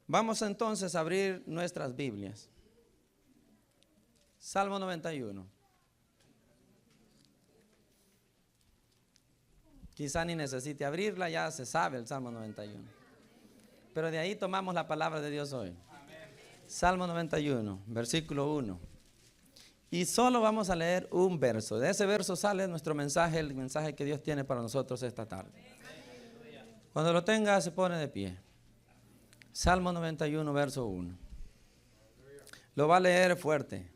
Vamos entonces a abrir nuestras Biblias. Salmo 91. Quizá ni necesite abrirla, ya se sabe el Salmo 91. Pero de ahí tomamos la palabra de Dios hoy. Salmo 91, versículo 1. Y solo vamos a leer un verso. De ese verso sale nuestro mensaje, el mensaje que Dios tiene para nosotros esta tarde. Cuando lo tenga, se pone de pie. Salmo 91, verso 1. Lo va a leer fuerte,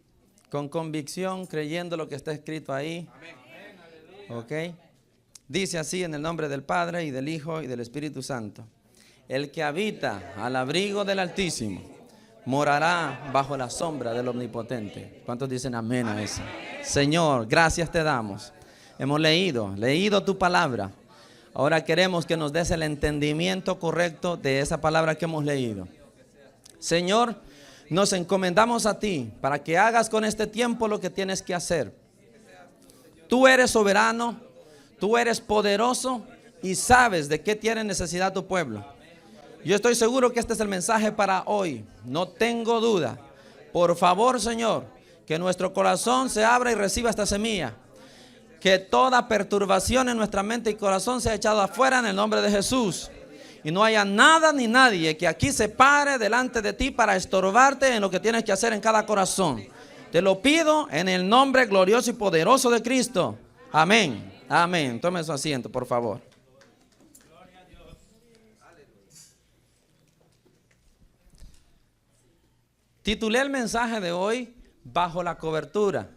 con convicción, creyendo lo que está escrito ahí. ¿Ok? Dice así en el nombre del Padre y del Hijo y del Espíritu Santo. El que habita al abrigo del Altísimo morará bajo la sombra del Omnipotente. ¿Cuántos dicen amén a eso? Señor, gracias te damos. Hemos leído tu palabra. Ahora queremos que nos des el entendimiento correcto de esa palabra que hemos leído. Señor, nos encomendamos a ti para que hagas con este tiempo lo que tienes que hacer. Tú eres soberano, tú eres poderoso y sabes de qué tiene necesidad tu pueblo. Yo estoy seguro que este es el mensaje para hoy. No tengo duda. Por favor, Señor, que nuestro corazón se abra y reciba esta semilla. Que toda perturbación en nuestra mente y corazón sea echada afuera en el nombre de Jesús. Y no haya nada ni nadie que aquí se pare delante de ti para estorbarte en lo que tienes que hacer en cada corazón. Te lo pido en el nombre glorioso y poderoso de Cristo. Amén. Amén. Tome su asiento, por favor. Titulé el mensaje de hoy Bajo la cobertura.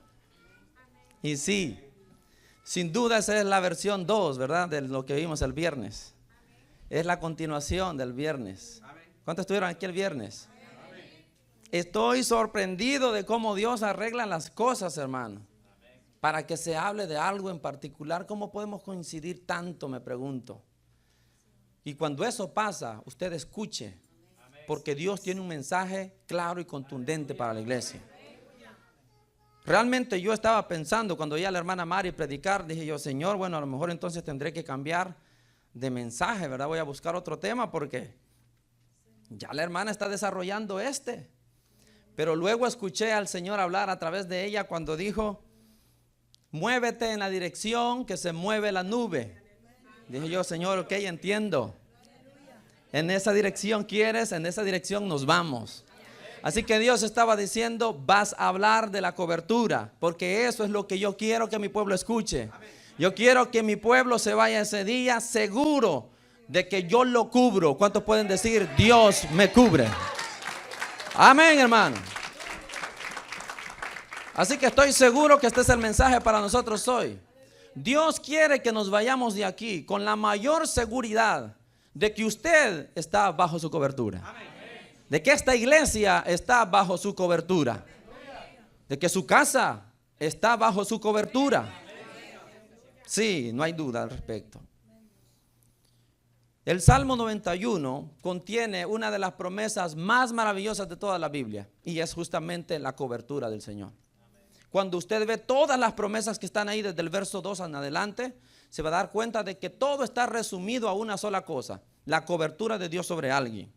Y sí, sin duda esa es la versión 2, ¿verdad? De lo que vimos el viernes. Es la continuación del viernes. ¿Cuántos estuvieron aquí el viernes? Estoy sorprendido de cómo Dios arregla las cosas, hermano. Para que se hable de algo en particular, ¿cómo podemos coincidir tanto? Me pregunto. Y cuando eso pasa, usted escuche. Porque Dios tiene un mensaje claro y contundente para la iglesia. Realmente yo estaba pensando cuando oí a la hermana Mari predicar, dije yo, Señor, bueno, a lo mejor entonces tendré que cambiar de mensaje, ¿verdad? Voy a buscar otro tema porque ya la hermana está desarrollando este. Pero luego escuché al Señor hablar a través de ella cuando dijo, muévete en la dirección que se mueve la nube. Dije yo, Señor, ok, entiendo. En esa dirección quieres, en esa dirección nos vamos. Así que Dios estaba diciendo, vas a hablar de la cobertura, porque eso es lo que yo quiero que mi pueblo escuche. Yo quiero que mi pueblo se vaya ese día seguro de que yo lo cubro. ¿Cuántos pueden decir, Dios me cubre? Amén, hermano. Así que estoy seguro que este es el mensaje para nosotros hoy. Dios quiere que nos vayamos de aquí con la mayor seguridad de que usted está bajo su cobertura. De que esta iglesia está bajo su cobertura. De que su casa está bajo su cobertura. Sí, no hay duda al respecto. El Salmo 91 contiene una de las promesas más maravillosas de toda la Biblia. Y es justamente la cobertura del Señor. Cuando usted ve todas las promesas que están ahí desde el verso 2 en adelante, se va a dar cuenta de que todo está resumido a una sola cosa: la cobertura de Dios sobre alguien.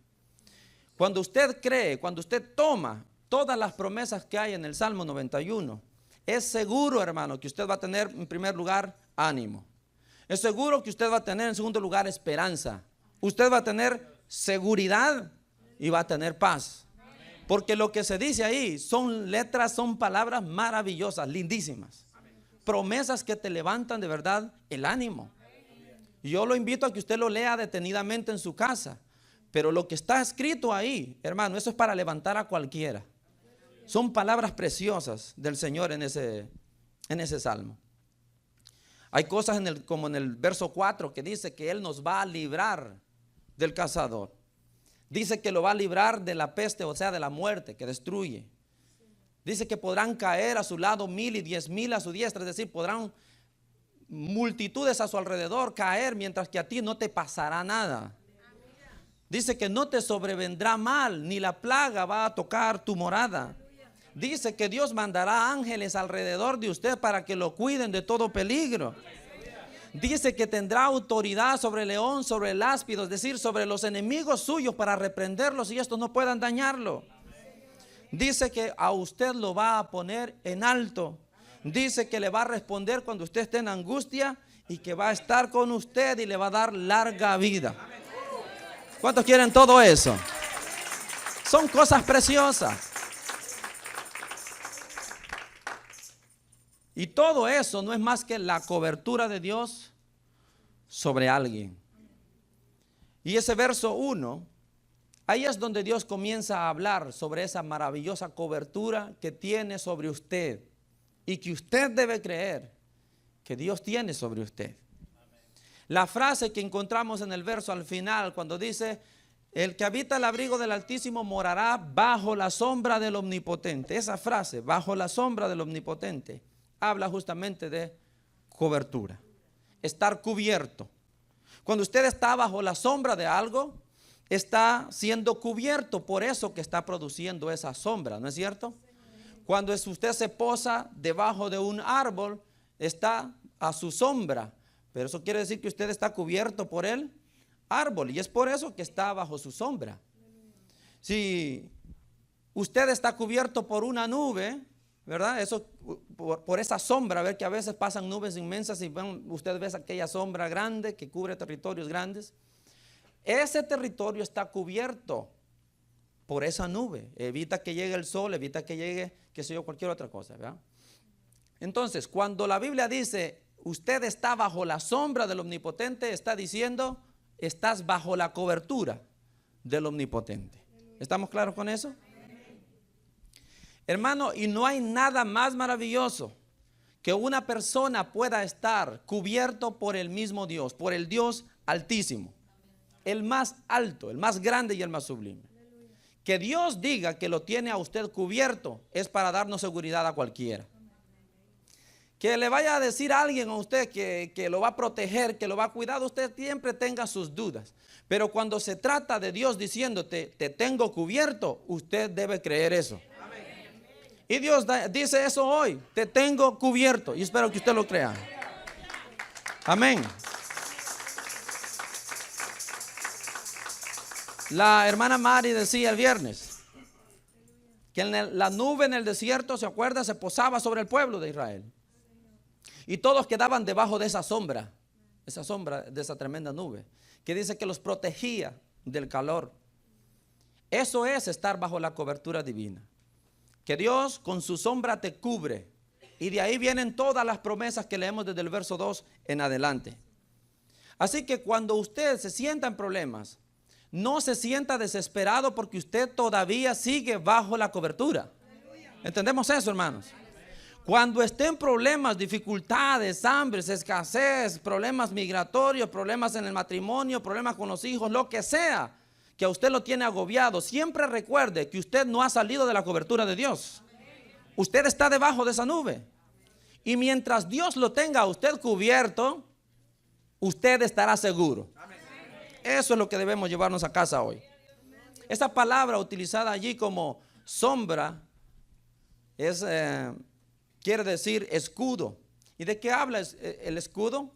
Cuando usted cree, cuando usted toma todas las promesas que hay en el Salmo 91, es seguro, hermano, que usted va a tener en primer lugar ánimo. Es seguro que usted va a tener en segundo lugar esperanza. Usted va a tener seguridad y va a tener paz. Porque lo que se dice ahí son letras, son palabras maravillosas, lindísimas. Promesas que te levantan de verdad el ánimo. Yo lo invito a que usted lo lea detenidamente en su casa. Pero lo que está escrito ahí, hermano, eso es para levantar a cualquiera. Son palabras preciosas del Señor en ese salmo. Hay cosas como en el verso 4 que dice que Él nos va a librar del cazador. Dice que lo va a librar de la peste, o sea, de la muerte que destruye. Dice que podrán caer a su lado 1000 y 10,000 a su diestra, es decir, podrán multitudes a su alrededor caer mientras que a ti no te pasará nada. Dice que no te sobrevendrá mal, ni la plaga va a tocar tu morada. Dice que Dios mandará ángeles alrededor de usted para que lo cuiden de todo peligro. Dice que tendrá autoridad sobre el león, sobre el áspido, es decir, sobre los enemigos suyos para reprenderlos y estos no puedan dañarlo. Dice que a usted lo va a poner en alto. Dice que le va a responder cuando usted esté en angustia y que va a estar con usted y le va a dar larga vida. ¿Cuántos quieren todo eso? Son cosas preciosas. Y todo eso no es más que la cobertura de Dios sobre alguien. Y ese verso 1, ahí es donde Dios comienza a hablar sobre esa maravillosa cobertura que tiene sobre usted y que usted debe creer que Dios tiene sobre usted. La frase que encontramos en el verso al final, cuando dice: el que habita el abrigo del Altísimo morará bajo la sombra del Omnipotente. Esa frase, bajo la sombra del Omnipotente, habla justamente de cobertura, estar cubierto. Cuando usted está bajo la sombra de algo, está siendo cubierto por eso que está produciendo esa sombra, ¿no es cierto? Cuando usted se posa debajo de un árbol, está a su sombra, pero eso quiere decir que usted está cubierto por el árbol y es por eso que está bajo su sombra. Si usted está cubierto por una nube, ¿verdad? Eso por esa sombra, ver que a veces pasan nubes inmensas y usted ve aquella sombra grande que cubre territorios grandes. Ese territorio está cubierto por esa nube. Evita que llegue el sol, evita que llegue, qué sé yo, cualquier otra cosa, ¿verdad? Entonces, cuando la Biblia dice, usted está bajo la sombra del Omnipotente, está diciendo, estás bajo la cobertura del Omnipotente. ¿Estamos claros con eso? Hermano, y no hay nada más maravilloso que una persona pueda estar cubierto por el mismo Dios, por el Dios Altísimo, el más alto, el más grande y el más sublime. Que Dios diga que lo tiene a usted cubierto es para darnos seguridad a cualquiera. Que le vaya a decir a alguien a usted que lo va a proteger, que lo va a cuidar, usted siempre tenga sus dudas. Pero cuando se trata de Dios diciéndote, te tengo cubierto, usted debe creer eso. Y Dios dice eso hoy, te tengo cubierto, y espero que usted lo crea. Amén. La hermana Mari decía el viernes que la nube en el desierto, ¿se acuerda? Se posaba sobre el pueblo de Israel. Y todos quedaban debajo de esa sombra de esa tremenda nube, que dice que los protegía del calor. Eso es estar bajo la cobertura divina. Que Dios con su sombra te cubre. Y de ahí vienen todas las promesas que leemos desde el verso 2 en adelante. Así que cuando usted se sienta en problemas, no se sienta desesperado porque usted todavía sigue bajo la cobertura. ¿Entendemos eso, hermanos? Cuando esté en problemas, dificultades, hambres, escasez, problemas migratorios, problemas en el matrimonio, problemas con los hijos, lo que sea, que a usted lo tiene agobiado, siempre recuerde que usted no ha salido de la cobertura de Dios. Usted está debajo de esa nube. Y mientras Dios lo tenga a usted cubierto, usted estará seguro. Eso es lo que debemos llevarnos a casa hoy. Esa palabra utilizada allí como sombra quiere decir escudo. ¿Y de qué habla el escudo?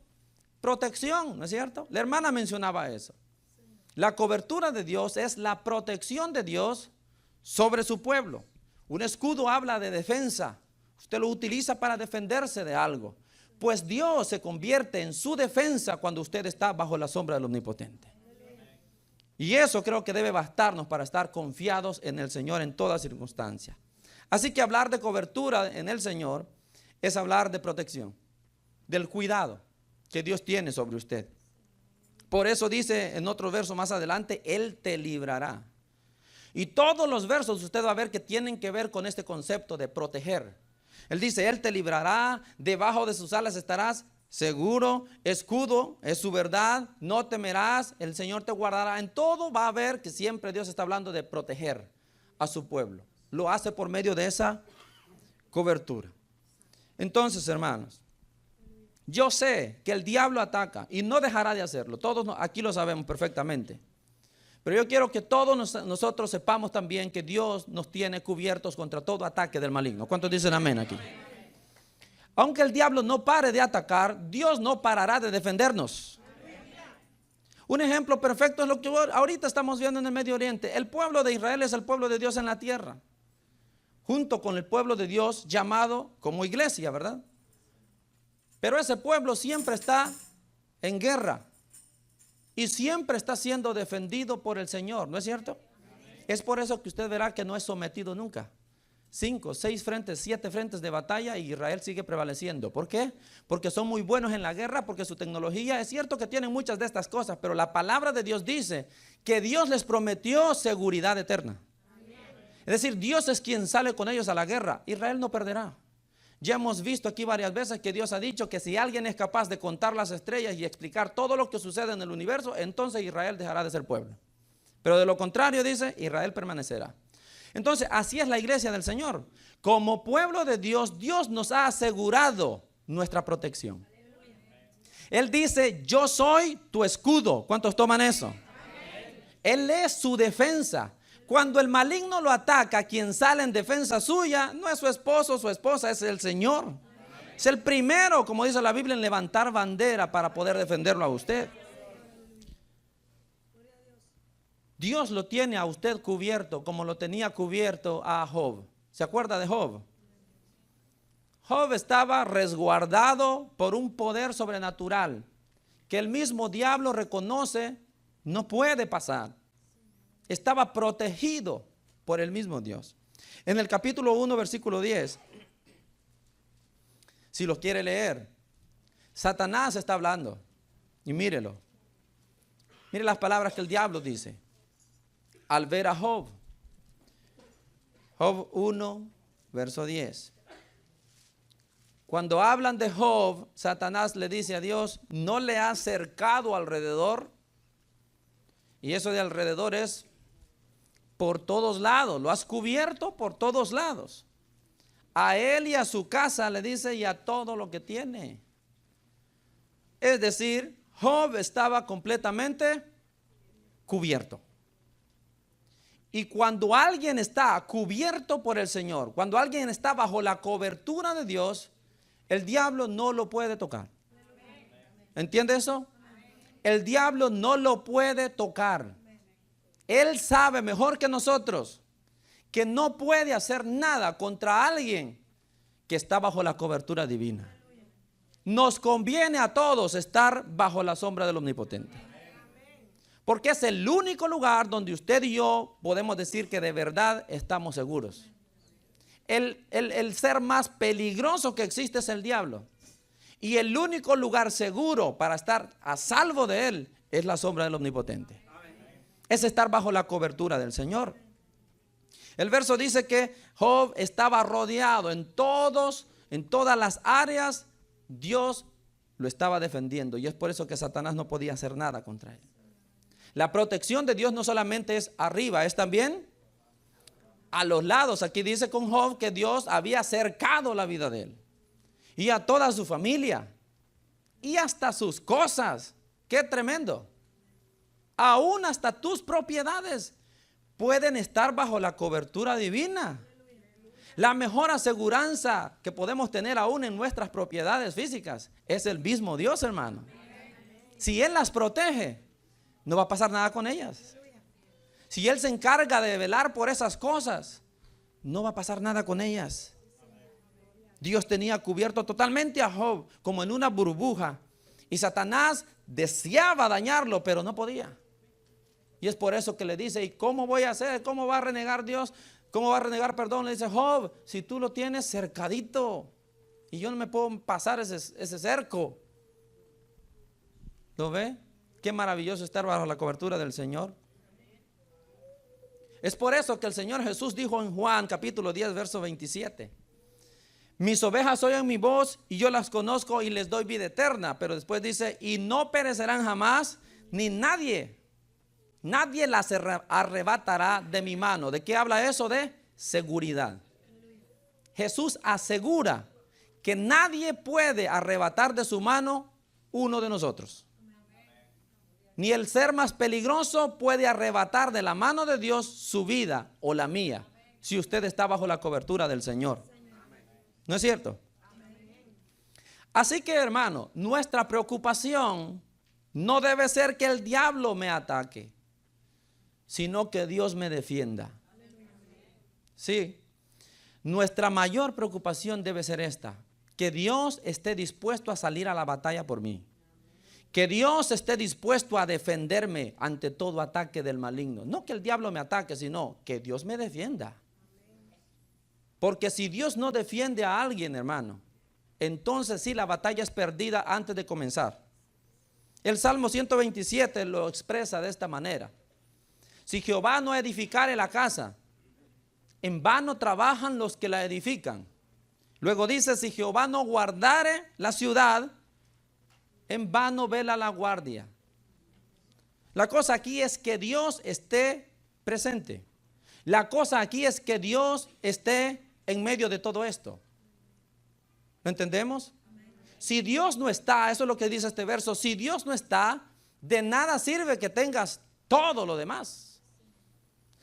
Protección, ¿no es cierto? La hermana mencionaba eso. La cobertura de Dios es la protección de Dios sobre su pueblo. Un escudo habla de defensa. Usted lo utiliza para defenderse de algo. Pues Dios se convierte en su defensa cuando usted está bajo la sombra del Omnipotente. Y eso creo que debe bastarnos para estar confiados en el Señor en toda circunstancia. Así que hablar de cobertura en el Señor es hablar de protección, del cuidado que Dios tiene sobre usted. Por eso dice en otro verso más adelante, Él te librará. Y todos los versos usted va a ver que tienen que ver con este concepto de proteger. Él dice, Él te librará, debajo de sus alas estarás seguro, escudo, es su verdad, no temerás, el Señor te guardará. En todo va a ver que siempre Dios está hablando de proteger a su pueblo. Lo hace por medio de esa cobertura. Entonces, hermanos, yo sé que el diablo ataca y no dejará de hacerlo. Todos aquí lo sabemos perfectamente. Pero yo quiero que todos nosotros sepamos también que Dios nos tiene cubiertos contra todo ataque del maligno. ¿Cuántos dicen amén aquí? Aunque el diablo no pare de atacar, Dios no parará de defendernos. Un ejemplo perfecto es lo que ahorita estamos viendo en el Medio Oriente. El pueblo de Israel es el pueblo de Dios en la tierra, junto con el pueblo de Dios llamado como iglesia, ¿verdad? Pero ese pueblo siempre está en guerra y siempre está siendo defendido por el Señor, ¿no es cierto? Es por eso que usted verá que no es sometido nunca. 5, 6 frentes, 7 frentes de batalla y Israel sigue prevaleciendo. ¿Por qué? Porque son muy buenos en la guerra, porque su tecnología, es cierto que tienen muchas de estas cosas, pero la palabra de Dios dice que Dios les prometió seguridad eterna. Es decir, Dios es quien sale con ellos a la guerra. Israel no perderá. Ya hemos visto aquí varias veces que Dios ha dicho que si alguien es capaz de contar las estrellas y explicar todo lo que sucede en el universo, entonces Israel dejará de ser pueblo. Pero de lo contrario, dice, Israel permanecerá. Entonces, así es la iglesia del Señor. Como pueblo de Dios, Dios nos ha asegurado nuestra protección. Él dice, yo soy tu escudo. ¿Cuántos toman eso? Él es su defensa. Cuando el maligno lo ataca, quien sale en defensa suya no es su esposo o su esposa, es el Señor. Es el primero, como dice la Biblia, en levantar bandera para poder defenderlo a usted. Dios lo tiene a usted cubierto como lo tenía cubierto a Job. ¿Se acuerda de Job? Job estaba resguardado por un poder sobrenatural que el mismo diablo reconoce no puede pasar. Estaba protegido por el mismo Dios. En el capítulo 1, versículo 10, si lo quiere leer, Satanás está hablando. Y mírelo. Mire las palabras que el diablo dice al ver a Job. Job 1, verso 10. Cuando hablan de Job, Satanás le dice a Dios, ¿no le has cercado alrededor? Y eso de alrededor es por todos lados, lo has cubierto por todos lados. A él y a su casa le dice y a todo lo que tiene. Es decir, Job estaba completamente cubierto. Y cuando alguien está cubierto por el Señor, cuando alguien está bajo la cobertura de Dios, el diablo no lo puede tocar. ¿Entiende eso? El diablo no lo puede tocar. Él sabe mejor que nosotros que no puede hacer nada contra alguien que está bajo la cobertura divina. Nos conviene a todos estar bajo la sombra del Omnipotente. Porque es el único lugar donde usted y yo podemos decir que de verdad estamos seguros. El ser más peligroso que existe es el diablo. Y el único lugar seguro para estar a salvo de él es la sombra del Omnipotente. Es estar bajo la cobertura del Señor. El verso dice que Job estaba rodeado en todas las áreas. Dios lo estaba defendiendo y es por eso que Satanás no podía hacer nada contra él. La protección de Dios no solamente es arriba, es también a los lados. Aquí dice con Job que Dios había cercado la vida de él y a toda su familia y hasta sus cosas. ¡Qué tremendo! Aún hasta tus propiedades pueden estar bajo la cobertura divina. La mejor aseguranza que podemos tener aún en nuestras propiedades físicas es el mismo Dios, hermano. Si Él las protege, no va a pasar nada con ellas. Si Él se encarga de velar por esas cosas, no va a pasar nada con ellas. Dios tenía cubierto totalmente a Job como en una burbuja y Satanás deseaba dañarlo, pero no podía. Y es por eso que le dice, ¿y cómo voy a hacer? ¿Cómo va a renegar Dios? ¿Cómo va a renegar perdón? Le dice, Job, si tú lo tienes cercadito y yo no me puedo pasar ese cerco. ¿Lo ve? Qué maravilloso estar bajo la cobertura del Señor. Es por eso que el Señor Jesús dijo en Juan capítulo 10 verso 27, mis ovejas oyen mi voz y yo las conozco y les doy vida eterna. Pero después dice, y no perecerán jamás, ni nadie las arrebatará de mi mano. ¿De qué habla eso? De seguridad. Jesús asegura que nadie puede arrebatar de su mano uno de nosotros. Ni el ser más peligroso puede arrebatar de la mano de Dios su vida o la mía, si usted está bajo la cobertura del Señor. ¿No es cierto? Así que, hermano, nuestra preocupación no debe ser que el diablo me ataque, sino que Dios me defienda. Sí. Nuestra mayor preocupación debe ser esta: que Dios esté dispuesto a salir a la batalla por mí. Que Dios esté dispuesto a defenderme ante todo ataque del maligno. No que el diablo me ataque, sino que Dios me defienda. Porque si Dios no defiende a alguien, hermano, entonces sí, la batalla es perdida antes de comenzar. El Salmo 127 lo expresa de esta manera: si Jehová no edificare la casa, en vano trabajan los que la edifican. Luego dice: si Jehová no guardare la ciudad, en vano vela la guardia. La cosa aquí es que Dios esté presente. La cosa aquí es que Dios esté en medio de todo esto. ¿Lo entendemos? Si Dios no está, eso es lo que dice este verso, si Dios no está, de nada sirve que tengas todo lo demás.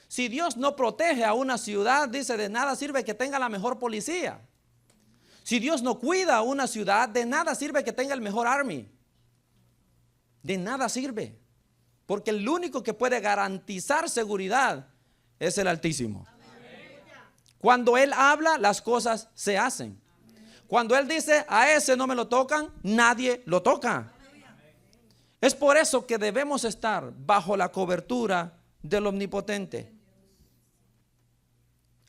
Si Dios no protege a una ciudad, dice, de nada sirve que tenga la mejor policía. Si Dios no cuida a una ciudad, de nada sirve que tenga el mejor army. De nada sirve. Porque el único que puede garantizar seguridad es el Altísimo. Cuando Él habla, las cosas se hacen. Cuando Él dice, a ese no me lo tocan, nadie lo toca. Es por eso que debemos estar bajo la cobertura del Omnipotente.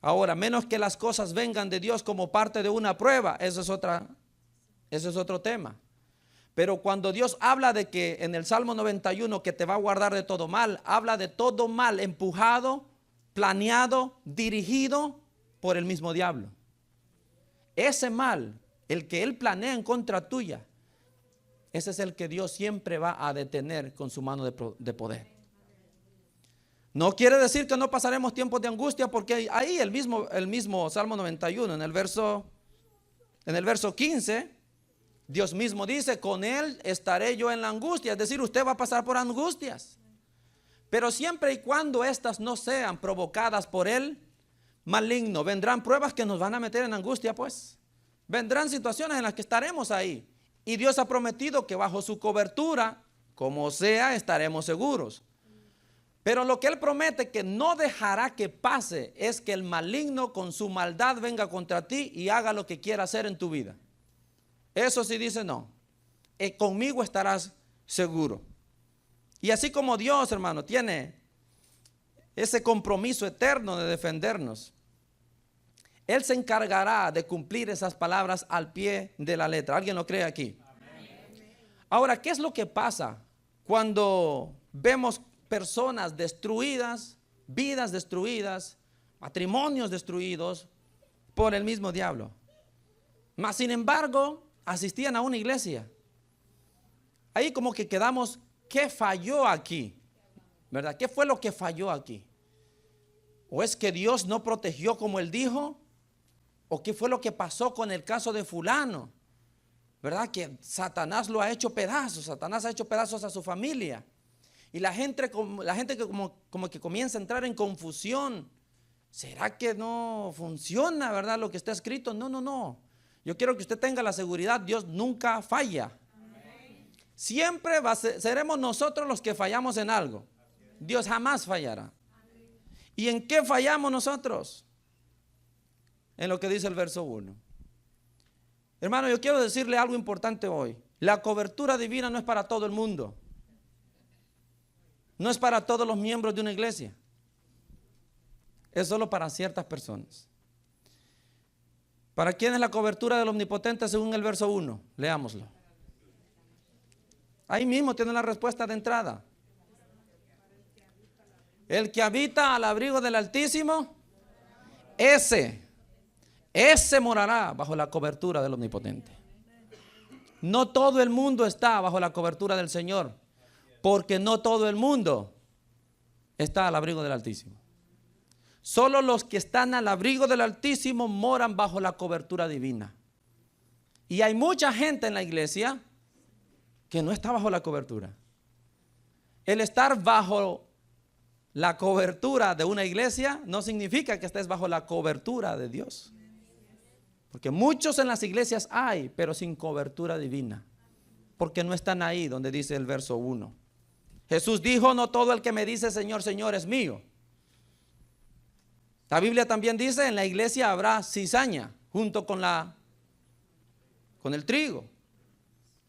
Ahora, menos que las cosas vengan de Dios como parte de una prueba, eso es otro tema. Pero cuando Dios habla de que en el Salmo 91 que te va a guardar de todo mal, habla de todo mal empujado, planeado, dirigido por el mismo diablo. Ese mal, el que él planea en contra tuya, ese es el que Dios siempre va a detener con su mano de poder. No quiere decir que no pasaremos tiempos de angustia, porque ahí el mismo Salmo 91, en el verso 15, Dios mismo dice, con él estaré yo en la angustia. Es decir, usted va a pasar por angustias. Pero siempre y cuando estas no sean provocadas por él maligno, vendrán pruebas que nos van a meter en angustia, pues. Vendrán situaciones en las que estaremos ahí. Y Dios ha prometido que bajo su cobertura, como sea, estaremos seguros. Pero lo que Él promete que no dejará que pase es que el maligno con su maldad venga contra ti y haga lo que quiera hacer en tu vida. Eso sí dice no. Conmigo estarás seguro. Y así como Dios, hermano, tiene ese compromiso eterno de defendernos, Él se encargará de cumplir esas palabras al pie de la letra. ¿Alguien lo cree aquí? Amén. Ahora, ¿qué es lo que pasa cuando vemos personas destruidas, vidas destruidas, matrimonios destruidos por el mismo diablo? Mas sin embargo, asistían a una iglesia. Ahí como que quedamos, ¿qué falló aquí? ¿Verdad? ¿Qué fue lo que falló aquí? ¿O es que Dios no protegió como Él dijo? ¿O qué fue lo que pasó con el caso de fulano? ¿Verdad? Que Satanás lo ha hecho pedazos, Satanás ha hecho pedazos a su familia. Y la gente que como que comienza a entrar en confusión. ¿Será que no funciona, verdad, lo que está escrito? No. Yo quiero que usted tenga la seguridad, Dios nunca falla. Siempre seremos nosotros los que fallamos en algo. Dios jamás fallará. ¿Y en qué fallamos nosotros? En lo que dice el verso 1. Hermano, yo quiero decirle algo importante hoy. La cobertura divina no es para todo el mundo. No es para todos los miembros de una iglesia. Es solo para ciertas personas. ¿Para quién es la cobertura del Omnipotente según el verso 1? Leámoslo. Ahí mismo tiene la respuesta de entrada. El que habita al abrigo del Altísimo, ese morará bajo la cobertura del Omnipotente. No todo el mundo está bajo la cobertura del Señor, porque no todo el mundo está al abrigo del Altísimo. Solo los que están al abrigo del Altísimo moran bajo la cobertura divina. Y hay mucha gente en la iglesia que no está bajo la cobertura. El estar bajo la cobertura de una iglesia no significa que estés bajo la cobertura de Dios. Porque muchos en las iglesias hay, pero sin cobertura divina. Porque no están ahí donde dice el verso 1. Jesús dijo, no todo el que me dice Señor, Señor es mío. La Biblia también dice, en la iglesia habrá cizaña junto con el trigo.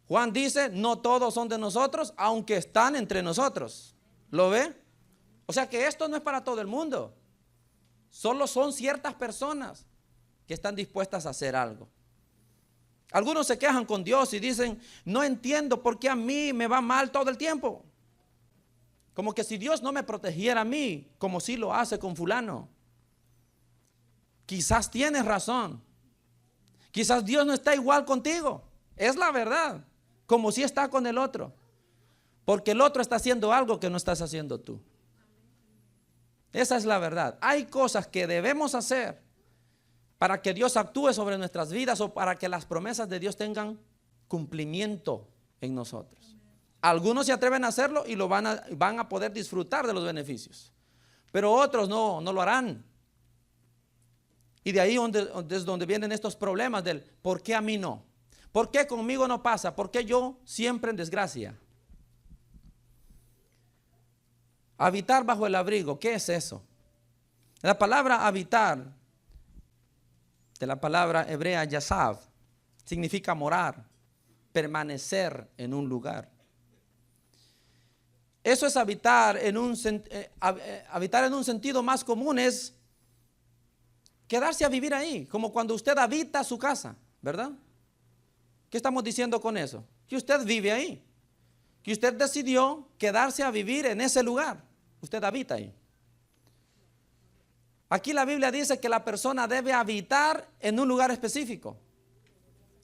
Juan dice, no todos son de nosotros, aunque están entre nosotros. ¿Lo ve? O sea que esto no es para todo el mundo. Solo son ciertas personas que están dispuestas a hacer algo. Algunos se quejan con Dios y dicen, no entiendo por qué a mí me va mal todo el tiempo. Como que si Dios no me protegiera a mí, como si lo hace con fulano. Quizás tienes razón. Quizás Dios no está igual contigo. Es la verdad. Como si está con el otro. Porque el otro está haciendo algo que no estás haciendo tú. Esa es la verdad. Hay cosas que debemos hacer para que Dios actúe sobre nuestras vidas o para que las promesas de Dios tengan cumplimiento en nosotros. Algunos se atreven a hacerlo y van a poder disfrutar de los beneficios. Pero otros no lo harán. Y de ahí es donde vienen estos problemas del ¿por qué a mí no? ¿Por qué conmigo no pasa? ¿Por qué yo siempre en desgracia? Habitar bajo el abrigo, ¿qué es eso? La palabra habitar, de la palabra hebrea yasav, significa morar, permanecer en un lugar. Eso es habitar en un sentido más común, es quedarse a vivir ahí, como cuando usted habita su casa, ¿verdad? ¿Qué estamos diciendo con eso? Que usted vive ahí, que usted decidió quedarse a vivir en ese lugar, usted habita ahí. Aquí la Biblia dice que la persona debe habitar en un lugar específico,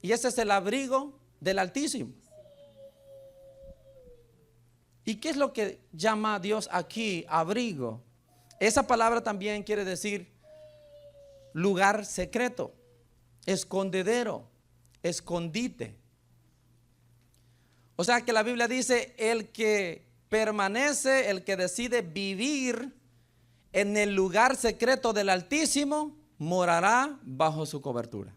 y ese es el abrigo del Altísimo. ¿Y qué es lo que llama Dios aquí abrigo? Esa palabra también quiere decir lugar secreto, escondedero, escondite. O sea que la Biblia dice, el que permanece, el que decide vivir en el lugar secreto del Altísimo, morará bajo su cobertura.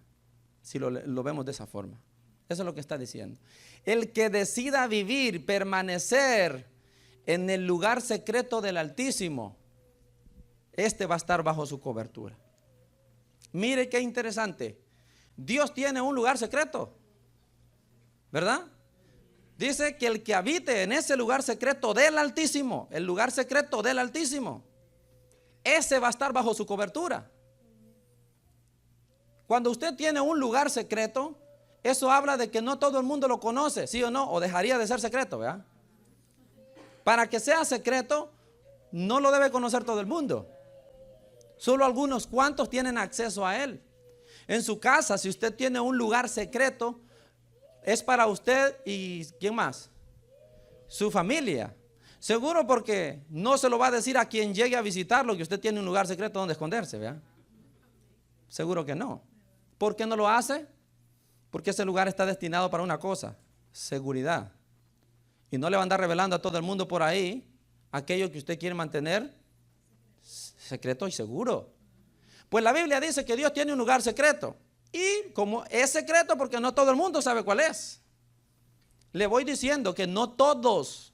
Si lo vemos de esa forma. Eso es lo que está diciendo. El que decida vivir, permanecer en el lugar secreto del Altísimo, este va a estar bajo su cobertura. Mire qué interesante. Dios tiene un lugar secreto, ¿verdad? Dice que el que habite en ese lugar secreto del Altísimo, el lugar secreto del Altísimo, ese va a estar bajo su cobertura. Cuando usted tiene un lugar secreto, eso habla de que no todo el mundo lo conoce, ¿sí o no? O dejaría de ser secreto, ¿verdad? Para que sea secreto, no lo debe conocer todo el mundo. Solo algunos cuantos tienen acceso a él. En su casa, si usted tiene un lugar secreto, es para usted y ¿quién más? Su familia. Seguro, porque no se lo va a decir a quien llegue a visitarlo que usted tiene un lugar secreto donde esconderse, ¿verdad? Seguro que no. ¿Por qué no lo hace? Porque ese lugar está destinado para una cosa: seguridad. Y no le va a andar revelando a todo el mundo por ahí aquello que usted quiere mantener secreto y seguro. Pues la Biblia dice que Dios tiene un lugar secreto. Y como es secreto porque no todo el mundo sabe cuál es. Le voy diciendo que no todos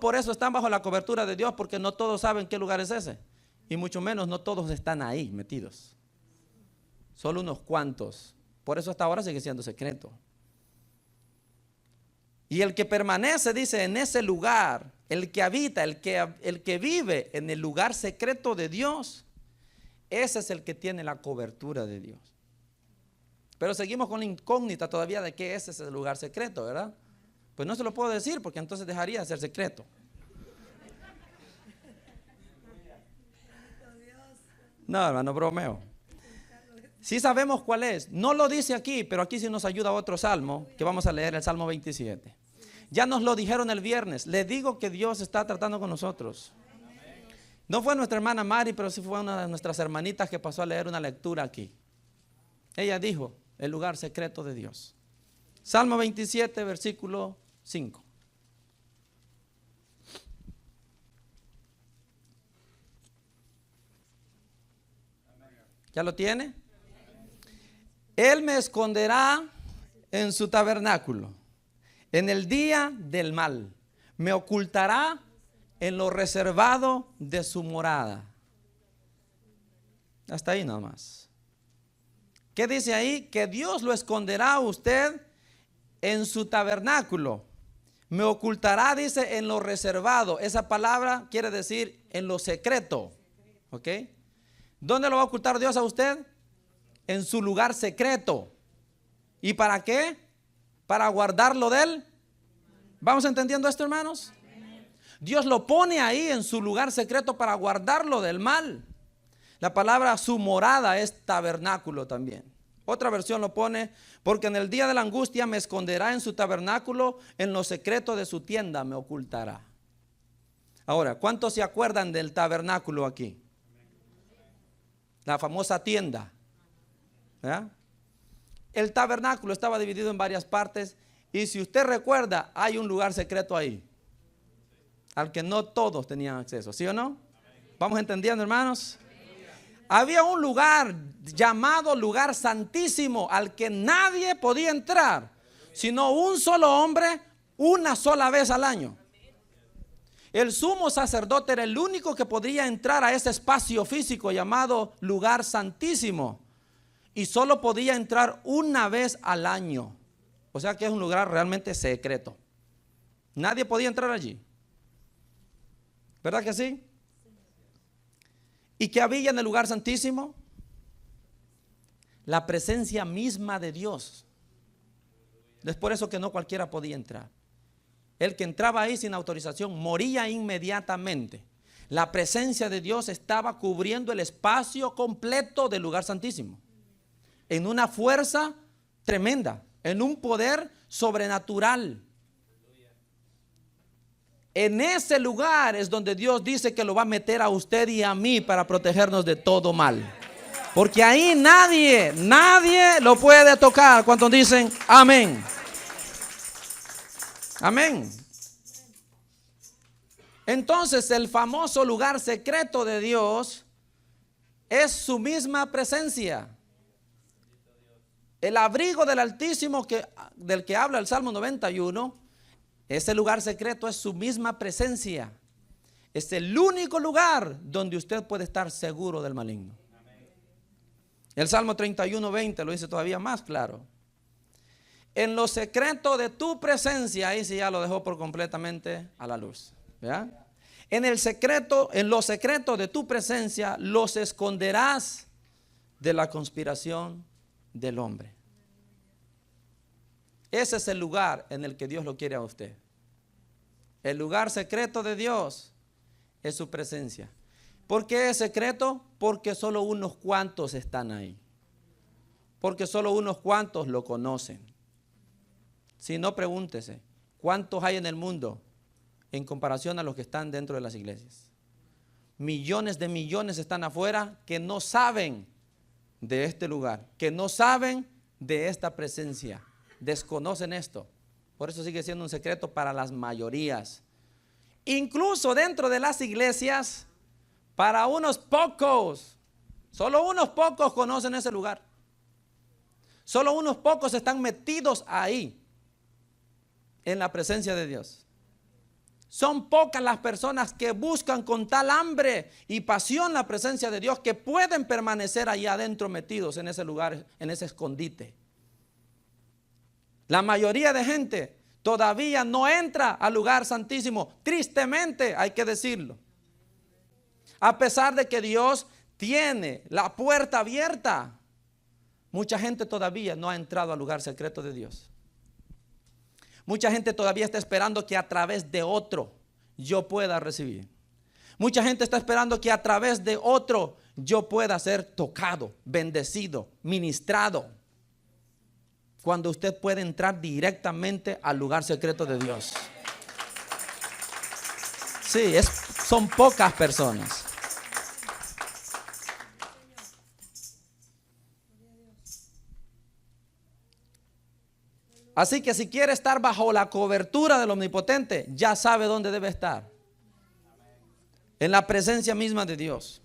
por eso están bajo la cobertura de Dios, porque no todos saben qué lugar es ese. Y mucho menos no todos están ahí metidos. Solo unos cuantos. Por eso hasta ahora sigue siendo secreto. Y el que permanece, dice, en ese lugar, el que habita, el que vive en el lugar secreto de Dios, ese es el que tiene la cobertura de Dios. Pero seguimos con la incógnita todavía de qué es ese lugar secreto, ¿verdad? Pues no se lo puedo decir porque entonces dejaría de ser secreto. No, hermano, bromeo. Sí sabemos cuál es. No lo dice aquí, pero aquí sí nos ayuda otro salmo que vamos a leer, el Salmo 27. Ya nos lo dijeron el viernes. Les digo que Dios está tratando con nosotros. No fue nuestra hermana Mari, pero sí fue una de nuestras hermanitas que pasó a leer una lectura aquí. Ella dijo, el lugar secreto de Dios. Salmo 27, versículo 5. ¿Ya lo tiene? Él me esconderá en su tabernáculo en el día del mal. Me ocultará en lo reservado de su morada. Hasta ahí nada más. ¿Qué dice ahí? Que Dios lo esconderá a usted en su tabernáculo. Me ocultará, dice, en lo reservado. Esa palabra quiere decir en lo secreto. ¿Ok? ¿Dónde lo va a ocultar Dios a usted? En su lugar secreto. ¿Y para qué? Para guardarlo de él. ¿Vamos entendiendo esto, hermanos? Dios lo pone ahí en su lugar secreto para guardarlo del mal. La palabra su morada es tabernáculo también. Otra versión lo pone, porque en el día de la angustia me esconderá en su tabernáculo, en lo secreto de su tienda me ocultará. Ahora, ¿cuántos se acuerdan del tabernáculo aquí? La famosa tienda. ¿Verdad? El tabernáculo estaba dividido en varias partes y si usted recuerda, hay un lugar secreto ahí, al que no todos tenían acceso, ¿sí o no? ¿Vamos entendiendo, hermanos? Había un lugar llamado lugar santísimo al que nadie podía entrar, sino un solo hombre una sola vez al año. El sumo sacerdote era el único que podía entrar a ese espacio físico llamado lugar santísimo y solo podía entrar una vez al año. O sea que es un lugar realmente secreto. Nadie podía entrar allí. ¿Verdad que sí? ¿Y qué había en el lugar santísimo? La presencia misma de Dios. Es por eso que no cualquiera podía entrar. El que entraba ahí sin autorización moría inmediatamente. La presencia de Dios estaba cubriendo el espacio completo del lugar santísimo. En una fuerza tremenda, en un poder sobrenatural. En ese lugar es donde Dios dice que lo va a meter a usted y a mí para protegernos de todo mal. Porque ahí nadie lo puede tocar. ¿Cuántos dicen amén? Amén. Entonces el famoso lugar secreto de Dios es su misma presencia. El abrigo del Altísimo del que habla el Salmo 91. Ese lugar secreto es su misma presencia. Es el único lugar donde usted puede estar seguro del maligno. El Salmo 31:20 lo dice todavía más claro. En lo secreto de tu presencia, ahí sí ya lo dejó por completamente a la luz. ¿Verdad? En lo secreto de tu presencia los esconderás de la conspiración del hombre. Ese es el lugar en el que Dios lo quiere a usted. El lugar secreto de Dios es su presencia. ¿Por qué es secreto? Porque solo unos cuantos están ahí. Porque solo unos cuantos lo conocen. Si no, pregúntese, ¿cuántos hay en el mundo en comparación a los que están dentro de las iglesias? Millones de millones están afuera que no saben de este lugar, que no saben de esta presencia. Desconocen esto. Por eso sigue siendo un secreto para las mayorías. Incluso dentro de las iglesias, para unos pocos, solo unos pocos conocen ese lugar. Solo unos pocos están metidos ahí, en la presencia de Dios. Son pocas las personas que buscan con tal hambre y pasión la presencia de Dios que pueden permanecer allí adentro metidos en ese lugar, en ese escondite. La mayoría de gente todavía no entra al lugar santísimo. Tristemente hay que decirlo. A pesar de que Dios tiene la puerta abierta, mucha gente todavía no ha entrado al lugar secreto de Dios. Mucha gente todavía está esperando que a través de otro yo pueda recibir. Mucha gente está esperando que a través de otro yo pueda ser tocado, bendecido, ministrado. Cuando usted puede entrar directamente al lugar secreto de Dios. Sí, son pocas personas. Así que si quiere estar bajo la cobertura del Omnipotente, ya sabe dónde debe estar. En la presencia misma de Dios.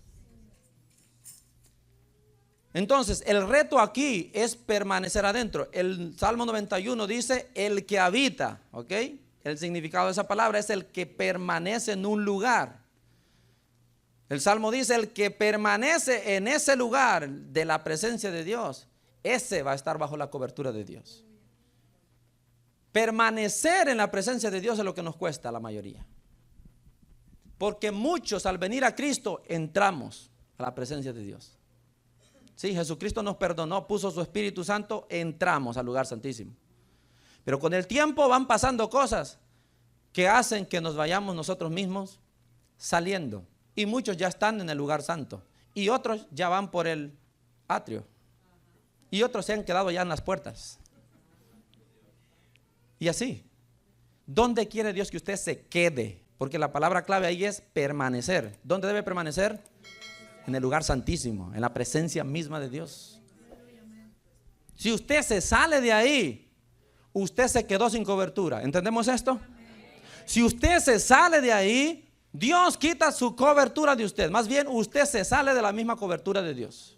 Entonces, el reto aquí es permanecer adentro. El Salmo 91 dice, el que habita, ¿ok? El significado de esa palabra es el que permanece en un lugar. El Salmo dice, el que permanece en ese lugar de la presencia de Dios, ese va a estar bajo la cobertura de Dios. Permanecer en la presencia de Dios es lo que nos cuesta a la mayoría. Porque muchos al venir a Cristo entramos a la presencia de Dios. Sí, Jesucristo nos perdonó, puso su Espíritu Santo, entramos al lugar santísimo. Pero con el tiempo van pasando cosas que hacen que nos vayamos nosotros mismos saliendo. Y muchos ya están en el lugar santo. Y otros ya van por el atrio. Y otros se han quedado ya en las puertas. Y así. ¿Dónde quiere Dios que usted se quede? Porque la palabra clave ahí es permanecer. ¿Dónde debe permanecer? En el lugar santísimo, en la presencia misma de Dios. Si usted se sale de ahí, usted se quedó sin cobertura. ¿Entendemos esto? Si usted se sale de ahí, Dios quita su cobertura de usted. Más bien, usted se sale de la misma cobertura de Dios.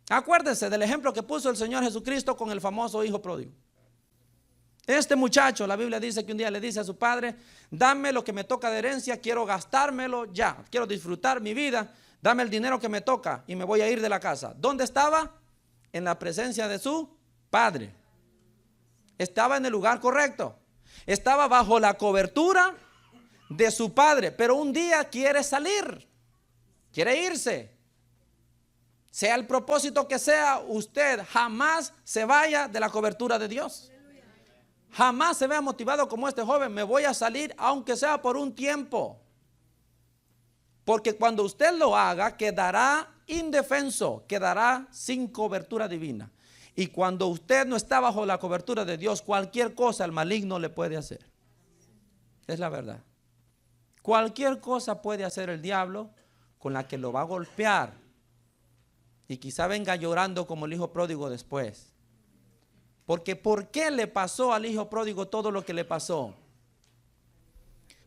Acuérdense del ejemplo que puso el Señor Jesucristo con el famoso hijo pródigo. Este muchacho, la Biblia dice que un día le dice a su padre, dame lo que me toca de herencia, quiero gastármelo ya, quiero disfrutar mi vida, dame el dinero que me toca y me voy a ir de la casa. ¿Dónde estaba? En la presencia de su padre. Estaba en el lugar correcto. Estaba bajo la cobertura de su padre, pero un día quiere salir, quiere irse. Sea el propósito que sea, usted jamás se vaya de la cobertura de Dios. Jamás se vea motivado como este joven, me voy a salir aunque sea por un tiempo. Porque cuando usted lo haga, quedará indefenso, quedará sin cobertura divina. Y cuando usted no está bajo la cobertura de Dios, cualquier cosa el maligno le puede hacer. Es la verdad. Cualquier cosa puede hacer el diablo con la que lo va a golpear. Y quizá venga llorando como el hijo pródigo después. Porque ¿por qué le pasó al hijo pródigo todo lo que le pasó?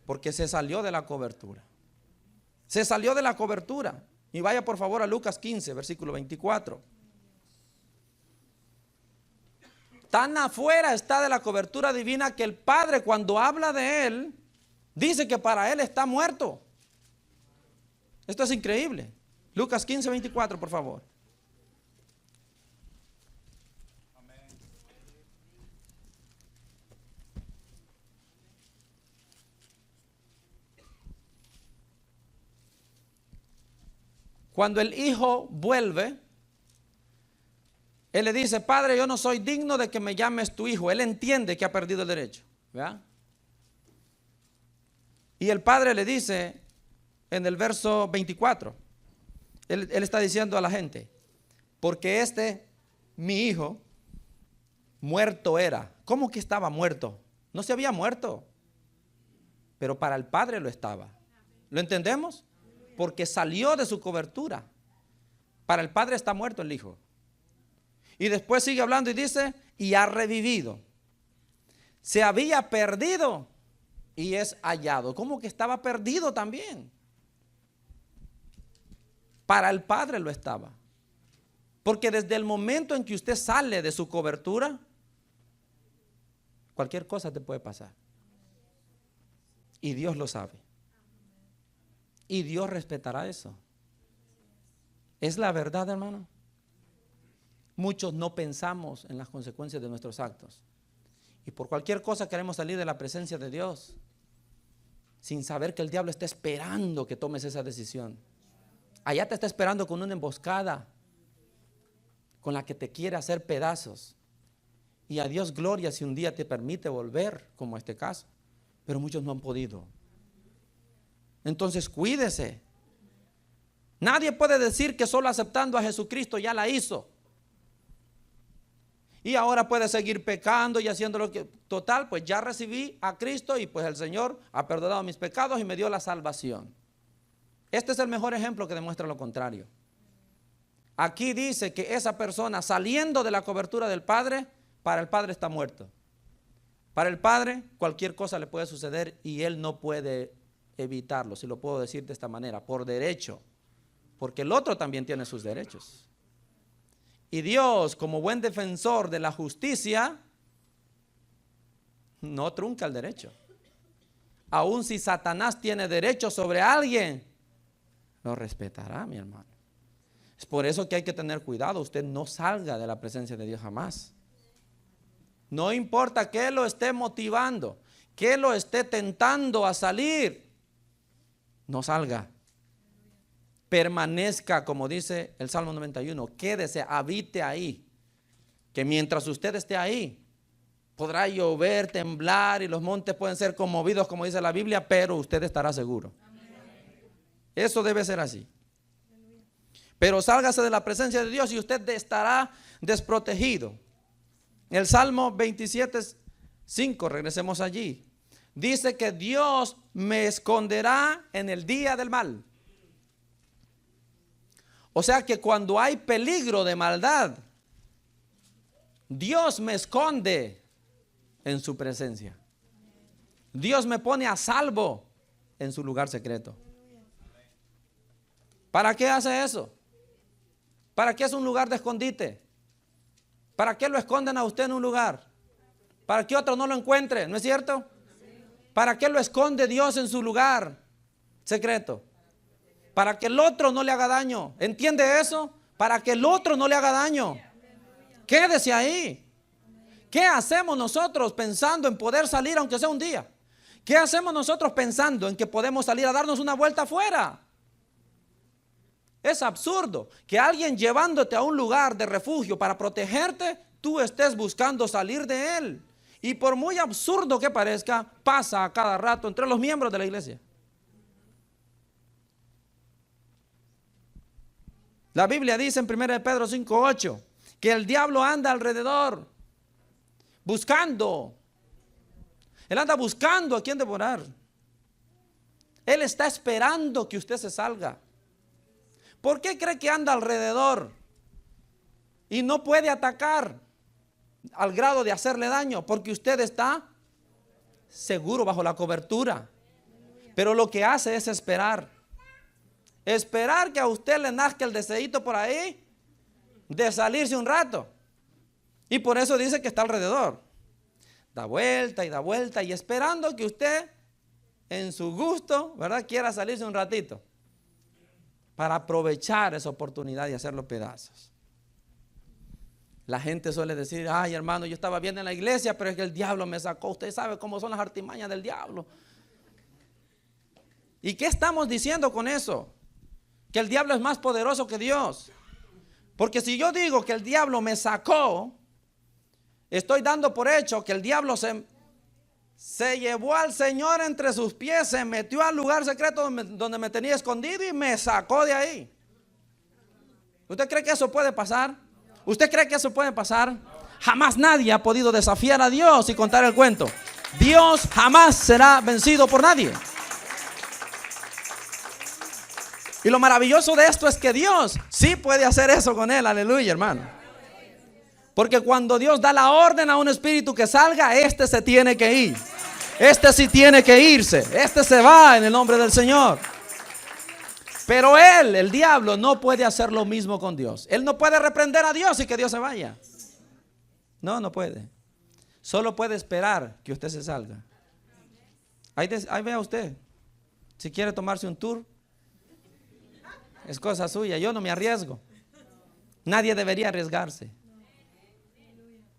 Porque se salió de la cobertura. Se salió de la cobertura. Y vaya por favor a Lucas 15, versículo 24. Tan afuera está de la cobertura divina que el Padre, cuando habla de él, dice que para él está muerto. Esto es increíble. Lucas 15, 24, por favor. Cuando el hijo vuelve, él le dice, Padre, yo no soy digno de que me llames tu hijo. Él entiende que ha perdido el derecho. ¿Verdad? Y el padre le dice en el verso 24, él está diciendo a la gente, porque mi hijo, muerto era. ¿Cómo que estaba muerto? No se había muerto, pero para el padre lo estaba. ¿Lo entendemos? Porque salió de su cobertura. Para el padre está muerto el hijo. Y después sigue hablando y dice, y ha revivido. Se había perdido y es hallado. ¿Cómo que estaba perdido también? Para el padre lo estaba. Porque desde el momento en que usted sale de su cobertura, cualquier cosa te puede pasar. Y Dios lo sabe. Y Dios respetará eso. Es la verdad, hermano. Muchos no pensamos en las consecuencias de nuestros actos. Y por cualquier cosa queremos salir de la presencia de Dios, sin saber que el diablo está esperando que tomes esa decisión. Allá te está esperando con una emboscada, con la que te quiere hacer pedazos. Y a Dios gloria si un día te permite volver, como este caso. Pero muchos no han podido. Entonces cuídese. Nadie puede decir que solo aceptando a Jesucristo ya la hizo. Y ahora puede seguir pecando y haciendo lo que... Total, pues ya recibí a Cristo y pues el Señor ha perdonado mis pecados y me dio la salvación. Este es el mejor ejemplo que demuestra lo contrario. Aquí dice que esa persona saliendo de la cobertura del Padre, para el Padre está muerto. Para el Padre cualquier cosa le puede suceder y Él no puede evitarlo, si lo puedo decir de esta manera, por derecho. Porque el otro también tiene sus derechos. Y Dios, como buen defensor de la justicia, no trunca el derecho. Aun si Satanás tiene derecho sobre alguien, lo respetará, mi hermano. Es por eso que hay que tener cuidado. Usted no salga de la presencia de Dios jamás. No importa qué lo esté motivando, qué lo esté tentando a salir, no salga. Permanezca, como dice el Salmo 91, quédese, habite ahí. Que mientras usted esté ahí, podrá llover, temblar y los montes pueden ser conmovidos, como dice la Biblia, pero usted estará seguro. Eso debe ser así. Pero sálgase de la presencia de Dios y usted estará desprotegido. El Salmo 27:5, regresemos allí. Dice que Dios me esconderá en el día del mal. O sea que cuando hay peligro de maldad, Dios me esconde en su presencia. Dios me pone a salvo en su lugar secreto. ¿Para qué hace eso? ¿Para qué es un lugar de escondite? ¿Para qué lo esconden a usted en un lugar? ¿Para que otro no lo encuentre? ¿No es cierto? ¿Para qué lo esconde Dios en su lugar secreto? Para que el otro no le haga daño. ¿Entiende eso? Para que el otro no le haga daño. Quédese ahí. ¿Qué hacemos nosotros pensando en poder salir aunque sea un día? ¿Qué hacemos nosotros pensando en que podemos salir a darnos una vuelta afuera? Es absurdo que alguien llevándote a un lugar de refugio para protegerte, tú estés buscando salir de él. Y por muy absurdo que parezca, pasa a cada rato entre los miembros de la iglesia. La Biblia dice en 1 Pedro 5:8 que el diablo anda alrededor buscando. Él anda buscando a quien devorar. Él está esperando que usted se salga. ¿Por qué cree que anda alrededor y no puede atacar al grado de hacerle daño? Porque usted está seguro bajo la cobertura. Pero lo que hace es esperar. Esperar que a usted le nazca el deseito por ahí de salirse un rato. Y por eso dice que está alrededor. Da vuelta y esperando que usted en su gusto, ¿verdad?, quiera salirse un ratito. Para aprovechar esa oportunidad y hacerlo pedazos. La gente suele decir, ay hermano, yo estaba bien en la iglesia, pero es que el diablo me sacó. Usted sabe cómo son las artimañas del diablo. ¿Y qué estamos diciendo con eso? Que el diablo es más poderoso que Dios. Porque si yo digo que el diablo me sacó, estoy dando por hecho que el diablo se llevó al Señor entre sus pies, se metió al lugar secreto donde me tenía escondido y me sacó de ahí. ¿Usted cree que eso puede pasar? ¿Usted cree que eso puede pasar? Jamás nadie ha podido desafiar a Dios y contar el cuento. Dios jamás será vencido por nadie. Y lo maravilloso de esto es que Dios sí puede hacer eso con él. Aleluya, hermano. Porque cuando Dios da la orden a un espíritu que salga, este se tiene que ir. Este sí tiene que irse. Este se va en el nombre del Señor. Pero él, el diablo, no puede hacer lo mismo con Dios. Él no puede reprender a Dios y que Dios se vaya. No, no puede. Solo puede esperar que usted se salga. Ahí vea usted. Si quiere tomarse un tour, es cosa suya. Yo no me arriesgo. Nadie debería arriesgarse.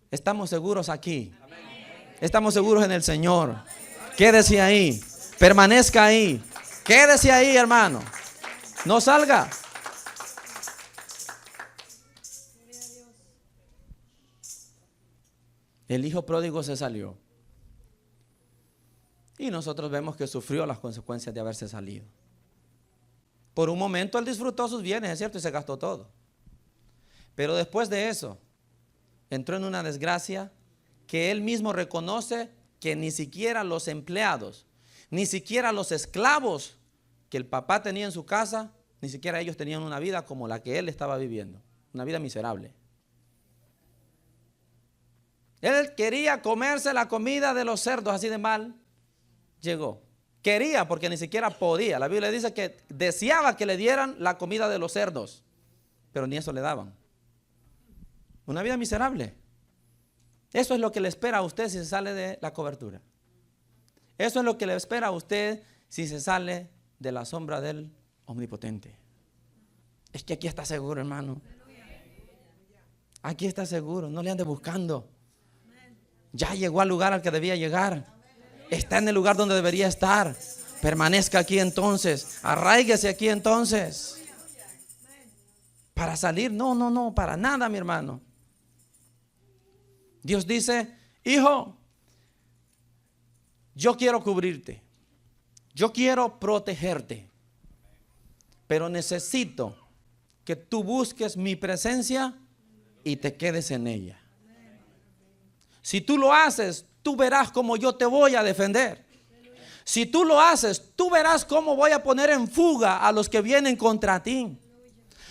Estamos seguros aquí. Estamos seguros en el Señor. Quédese ahí. Permanezca ahí. Quédese ahí, hermano. No salga. El hijo pródigo se salió. Y nosotros vemos que sufrió las consecuencias de haberse salido. Por un momento él disfrutó sus bienes, es cierto, y se gastó todo. Pero después de eso, entró en una desgracia que él mismo reconoce que ni siquiera los empleados, ni siquiera los esclavos que el papá tenía en su casa, ni siquiera ellos tenían una vida como la que él estaba viviendo, una vida miserable. Él quería comerse la comida de los cerdos, así de mal llegó. Quería porque ni siquiera podía. La Biblia dice que deseaba que le dieran la comida de los cerdos, pero ni eso le daban. Una vida miserable. Eso es lo que le espera a usted si se sale de la cobertura. Eso es lo que le espera a usted si se sale de la sombra del Omnipotente. Es que aquí está seguro, hermano. Aquí está seguro, no le ande buscando. Ya llegó al lugar al que debía llegar. Está en el lugar donde debería estar. Permanezca aquí entonces. Arráiguese aquí entonces. Para salir, no, para nada, mi hermano. Dios dice: hijo, yo quiero cubrirte. Yo quiero protegerte. Pero necesito que tú busques mi presencia y te quedes en ella. Si tú lo haces, tú verás cómo yo te voy a defender. Si tú lo haces, tú verás cómo voy a poner en fuga a los que vienen contra ti.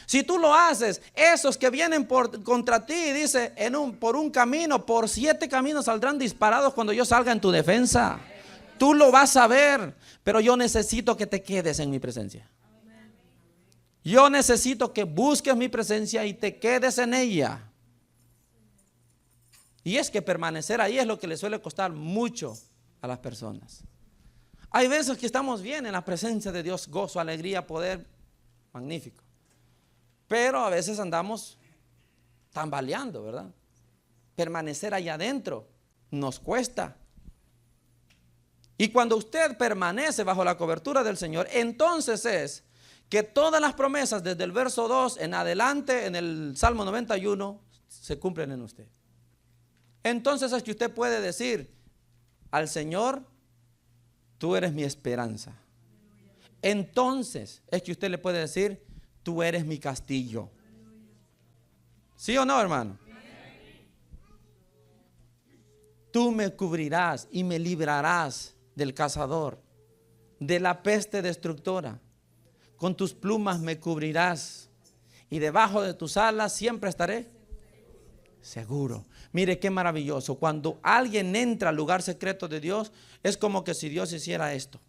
Si tú lo haces, esos que vienen contra ti, dice, por un camino, por 7 caminos saldrán disparados cuando yo salga en tu defensa. Tú lo vas a ver, pero yo necesito que te quedes en mi presencia. Yo necesito que busques mi presencia y te quedes en ella. Y es que permanecer ahí es lo que le suele costar mucho a las personas. Hay veces que estamos bien en la presencia de Dios, gozo, alegría, poder, magnífico. Pero a veces andamos tambaleando, ¿verdad? Permanecer allá adentro nos cuesta. Y cuando usted permanece bajo la cobertura del Señor, entonces es que todas las promesas desde el verso 2 en adelante en el Salmo 91 se cumplen en usted. Entonces es que usted puede decir al Señor: tú eres mi esperanza. Entonces es que usted le puede decir: tú eres mi castillo. ¿Sí o no, hermano? Tú me cubrirás y me librarás del cazador, de la peste destructora. Con tus plumas me cubrirás y debajo de tus alas siempre estaré seguro. Mire qué maravilloso. Cuando alguien entra al lugar secreto de Dios, es como que si Dios hiciera esto: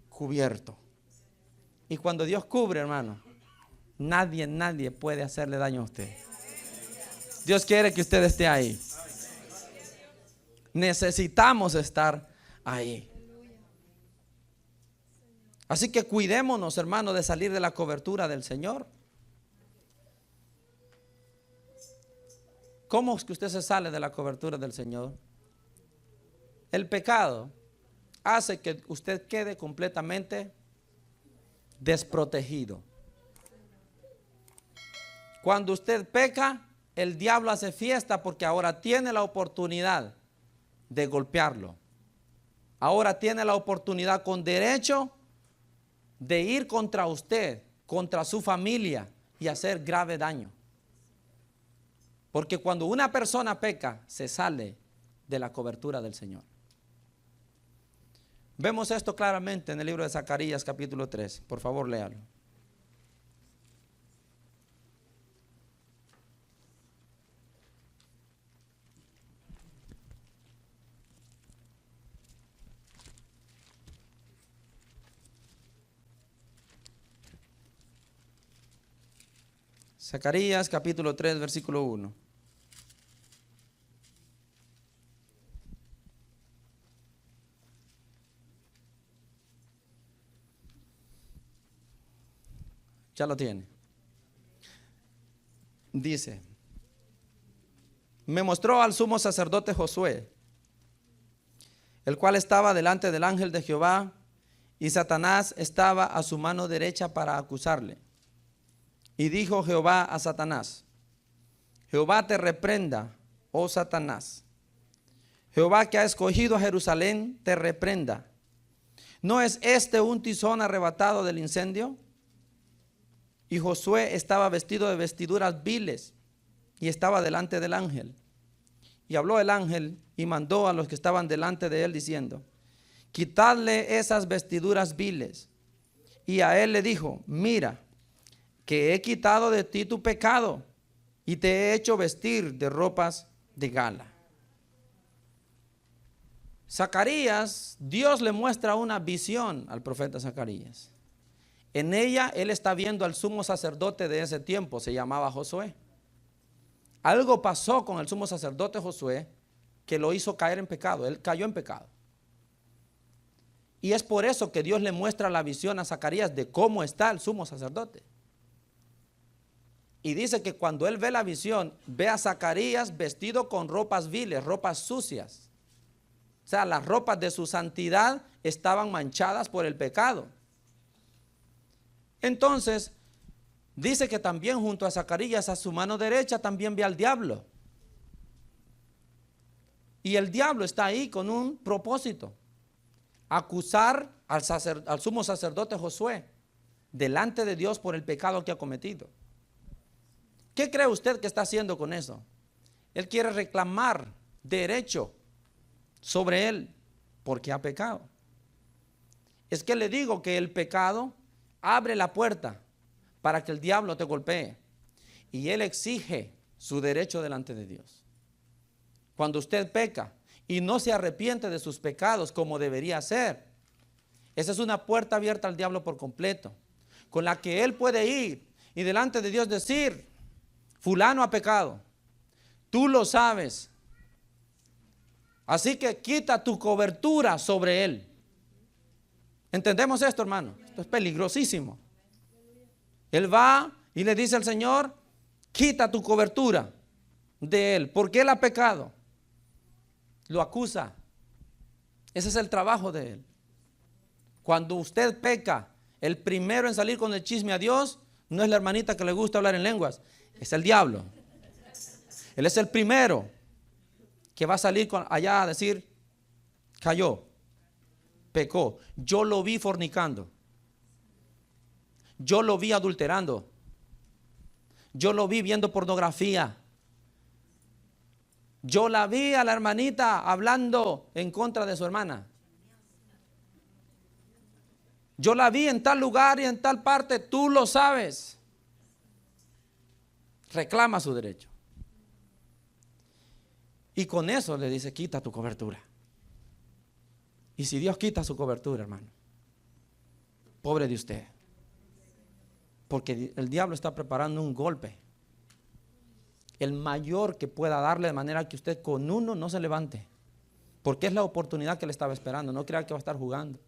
cubierto. Y cuando Dios cubre, hermano, nadie puede hacerle daño a usted. Dios quiere que usted esté ahí. Necesitamos estar ahí. Así que cuidémonos, hermano, de salir de la cobertura del Señor. ¿Cómo es que usted se sale de la cobertura del Señor? El pecado hace que usted quede completamente desprotegido. Cuando usted peca, el diablo hace fiesta porque ahora tiene la oportunidad de golpearlo. Ahora tiene la oportunidad con derecho de ir contra usted, contra su familia y hacer grave daño. Porque cuando una persona peca, se sale de la cobertura del Señor. Vemos esto claramente en el libro de Zacarías capítulo 3. Por favor, léalo. Zacarías capítulo 3, versículo 1. Ya lo tiene. Dice: me mostró al sumo sacerdote Josué, el cual estaba delante del ángel de Jehová, y Satanás estaba a su mano derecha para acusarle. Y dijo Jehová a Satanás: Jehová te reprenda, oh Satanás. Jehová, que ha escogido a Jerusalén, te reprenda. ¿No es este un tizón arrebatado del incendio? Y Josué estaba vestido de vestiduras viles y estaba delante del ángel. Y habló el ángel y mandó a los que estaban delante de él diciendo: quitadle esas vestiduras viles. Y a él le dijo: mira, que he quitado de ti tu pecado y te he hecho vestir de ropas de gala. Zacarías, Dios le muestra una visión al profeta Zacarías. En ella él está viendo al sumo sacerdote de ese tiempo, se llamaba Josué. Algo pasó con el sumo sacerdote Josué que lo hizo caer en pecado. Él cayó en pecado. Y es por eso que Dios le muestra la visión a Zacarías de cómo está el sumo sacerdote. Y dice que cuando él ve la visión, ve a Zacarías vestido con ropas viles, ropas sucias. O sea, las ropas de su santidad estaban manchadas por el pecado. Entonces, dice que también junto a Zacarías, a su mano derecha, también ve al diablo. Y el diablo está ahí con un propósito: acusar al sumo sacerdote Josué delante de Dios por el pecado que ha cometido. ¿Qué cree usted que está haciendo con eso? Él quiere reclamar derecho sobre él porque ha pecado. Es que le digo que el pecado abre la puerta para que el diablo te golpee, y él exige su derecho delante de Dios. Cuando usted peca y no se arrepiente de sus pecados como debería ser, esa es una puerta abierta al diablo por completo, con la que él puede ir y delante de Dios decir: fulano ha pecado, tú lo sabes, así que quita tu cobertura sobre él. ¿Entendemos esto, hermano? Esto es peligrosísimo. Él va y le dice al Señor: quita tu cobertura de él, porque él ha pecado. Lo acusa. Ese es el trabajo de él. Cuando usted peca, el primero en salir con el chisme a Dios no es la hermanita que le gusta hablar en lenguas, es el diablo. Él es el primero que va a salir allá a decir: cayó, pecó, yo lo vi fornicando, yo lo vi adulterando, yo lo vi viendo pornografía, yo la vi a la hermanita hablando en contra de su hermana, yo la vi en tal lugar y en tal parte, tú lo sabes. Reclama su derecho. Y con eso le dice: quita tu cobertura. Y si Dios quita su cobertura, hermano, pobre de usted, porque el diablo está preparando un golpe, el mayor que pueda darle, de manera que usted con uno no se levante, porque es la oportunidad que le estaba esperando. No crea que va a estar jugando.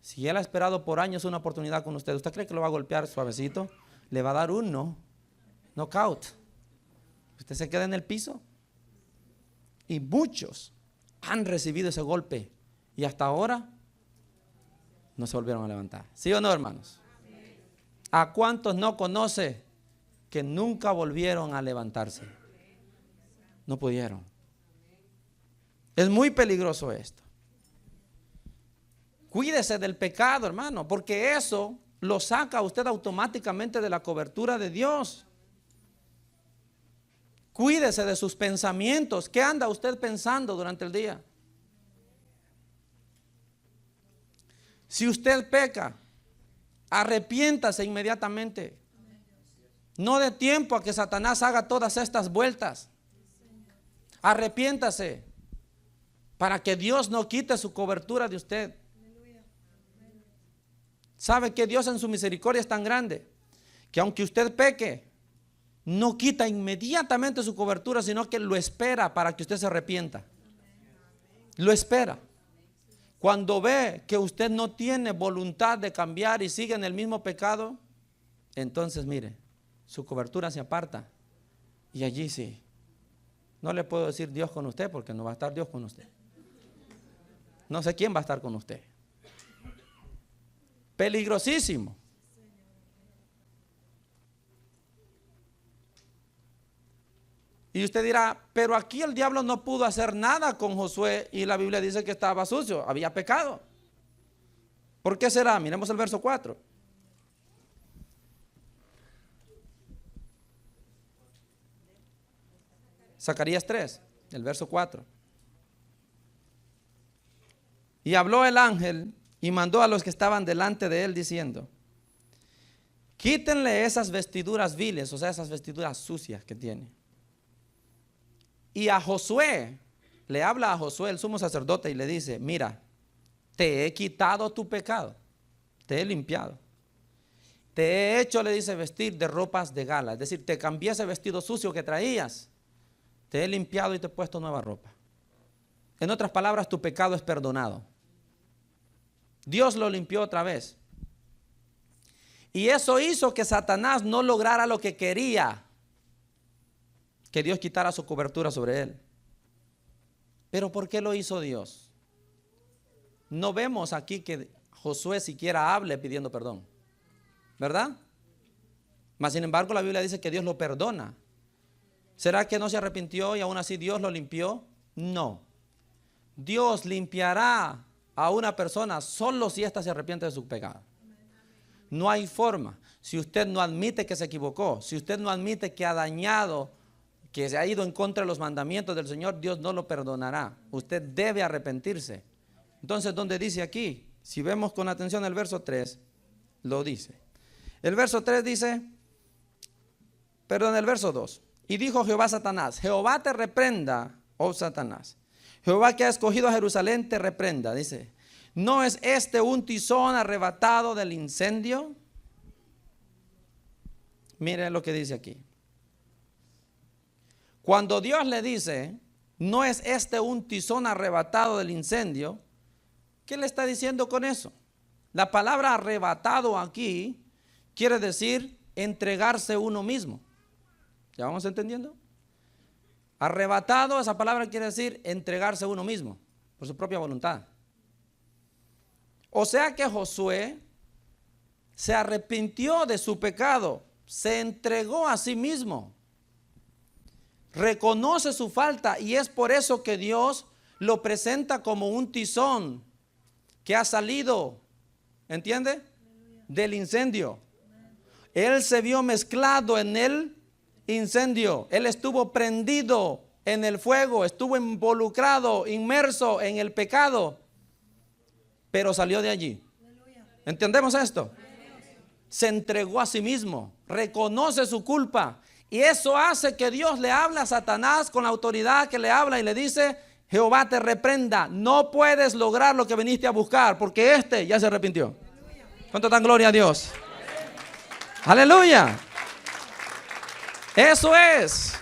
Si él ha esperado por años una oportunidad con usted, ¿usted cree que lo va a golpear suavecito? Le va a dar un knockout. Usted se queda en el piso. Y muchos han recibido ese golpe y hasta ahora no se volvieron a levantar. ¿Sí o no, hermanos? ¿A cuántos no conoce que nunca volvieron a levantarse? No pudieron. Es muy peligroso esto. Cuídese del pecado, hermano, porque eso lo saca a usted automáticamente de la cobertura de Dios. Cuídese de sus pensamientos. ¿Qué anda usted pensando durante el día? Si usted peca, arrepiéntase inmediatamente. No dé tiempo a que Satanás haga todas estas vueltas. Arrepiéntase para que Dios no quite su cobertura de usted. ¿Sabe que Dios en su misericordia es tan grande que aunque usted peque, no quita inmediatamente su cobertura, sino que lo espera para que usted se arrepienta? Lo espera. Cuando ve que usted no tiene voluntad de cambiar y sigue en el mismo pecado, entonces mire, su cobertura se aparta. Y allí sí, no le puedo decir Dios con usted, porque no va a estar Dios con usted. No sé quién va a estar con usted. Peligrosísimo. Y usted dirá: pero aquí el diablo no pudo hacer nada con Josué y la Biblia dice que estaba sucio, había pecado. ¿Por qué será? Miremos el verso 4. Zacarías 3, el verso 4. Y habló el ángel y mandó a los que estaban delante de él diciendo: quítenle esas vestiduras viles, o sea, esas vestiduras sucias que tiene. Y a Josué, le habla a Josué el sumo sacerdote y le dice: mira, te he quitado tu pecado, te he limpiado. Te he hecho, le dice, vestir de ropas de gala. Es decir, te cambié ese vestido sucio que traías. Te he limpiado y te he puesto nueva ropa. En otras palabras, tu pecado es perdonado. Dios lo limpió otra vez. Y eso hizo que Satanás no lograra lo que quería. Que Dios quitara su cobertura sobre él. Pero ¿por qué lo hizo Dios? No vemos aquí que Josué siquiera hable pidiendo perdón, ¿verdad? Mas sin embargo la Biblia dice que Dios lo perdona. ¿Será que no se arrepintió y aún así Dios lo limpió? No. Dios limpiará a una persona solo si ésta se arrepiente de su pecado. No hay forma. Si usted no admite que se equivocó, si usted no admite que ha dañado, que se ha ido en contra de los mandamientos del Señor, Dios no lo perdonará. Usted debe arrepentirse. Entonces, ¿dónde dice aquí? Si vemos con atención el verso 3, lo dice. El verso 3 dice, el verso 2. Y dijo Jehová a Satanás, Jehová te reprenda, oh Satanás. Jehová que ha escogido a Jerusalén te reprenda. Dice, ¿no es este un tizón arrebatado del incendio? Mire lo que dice aquí. Cuando Dios le dice, ¿no es este un tizón arrebatado del incendio? ¿Qué le está diciendo con eso? La palabra arrebatado aquí quiere decir entregarse uno mismo. ¿Ya vamos entendiendo? Arrebatado, esa palabra quiere decir entregarse uno mismo por su propia voluntad. O sea que Josué se arrepintió de su pecado, se entregó a sí mismo, reconoce su falta y es por eso que Dios lo presenta como un tizón que ha salido, ¿entiende? Del incendio. Él se vio mezclado en el incendio. Él estuvo prendido en el fuego, estuvo involucrado, inmerso en el pecado, pero salió de allí. ¿Entendemos esto? Se entregó a sí mismo, reconoce su culpa y eso hace que Dios le hable a Satanás con la autoridad que le habla y le dice, Jehová te reprenda, no puedes lograr lo que viniste a buscar porque este ya se arrepintió. ¿Cuánto dan gloria a Dios? Aleluya. Eso es.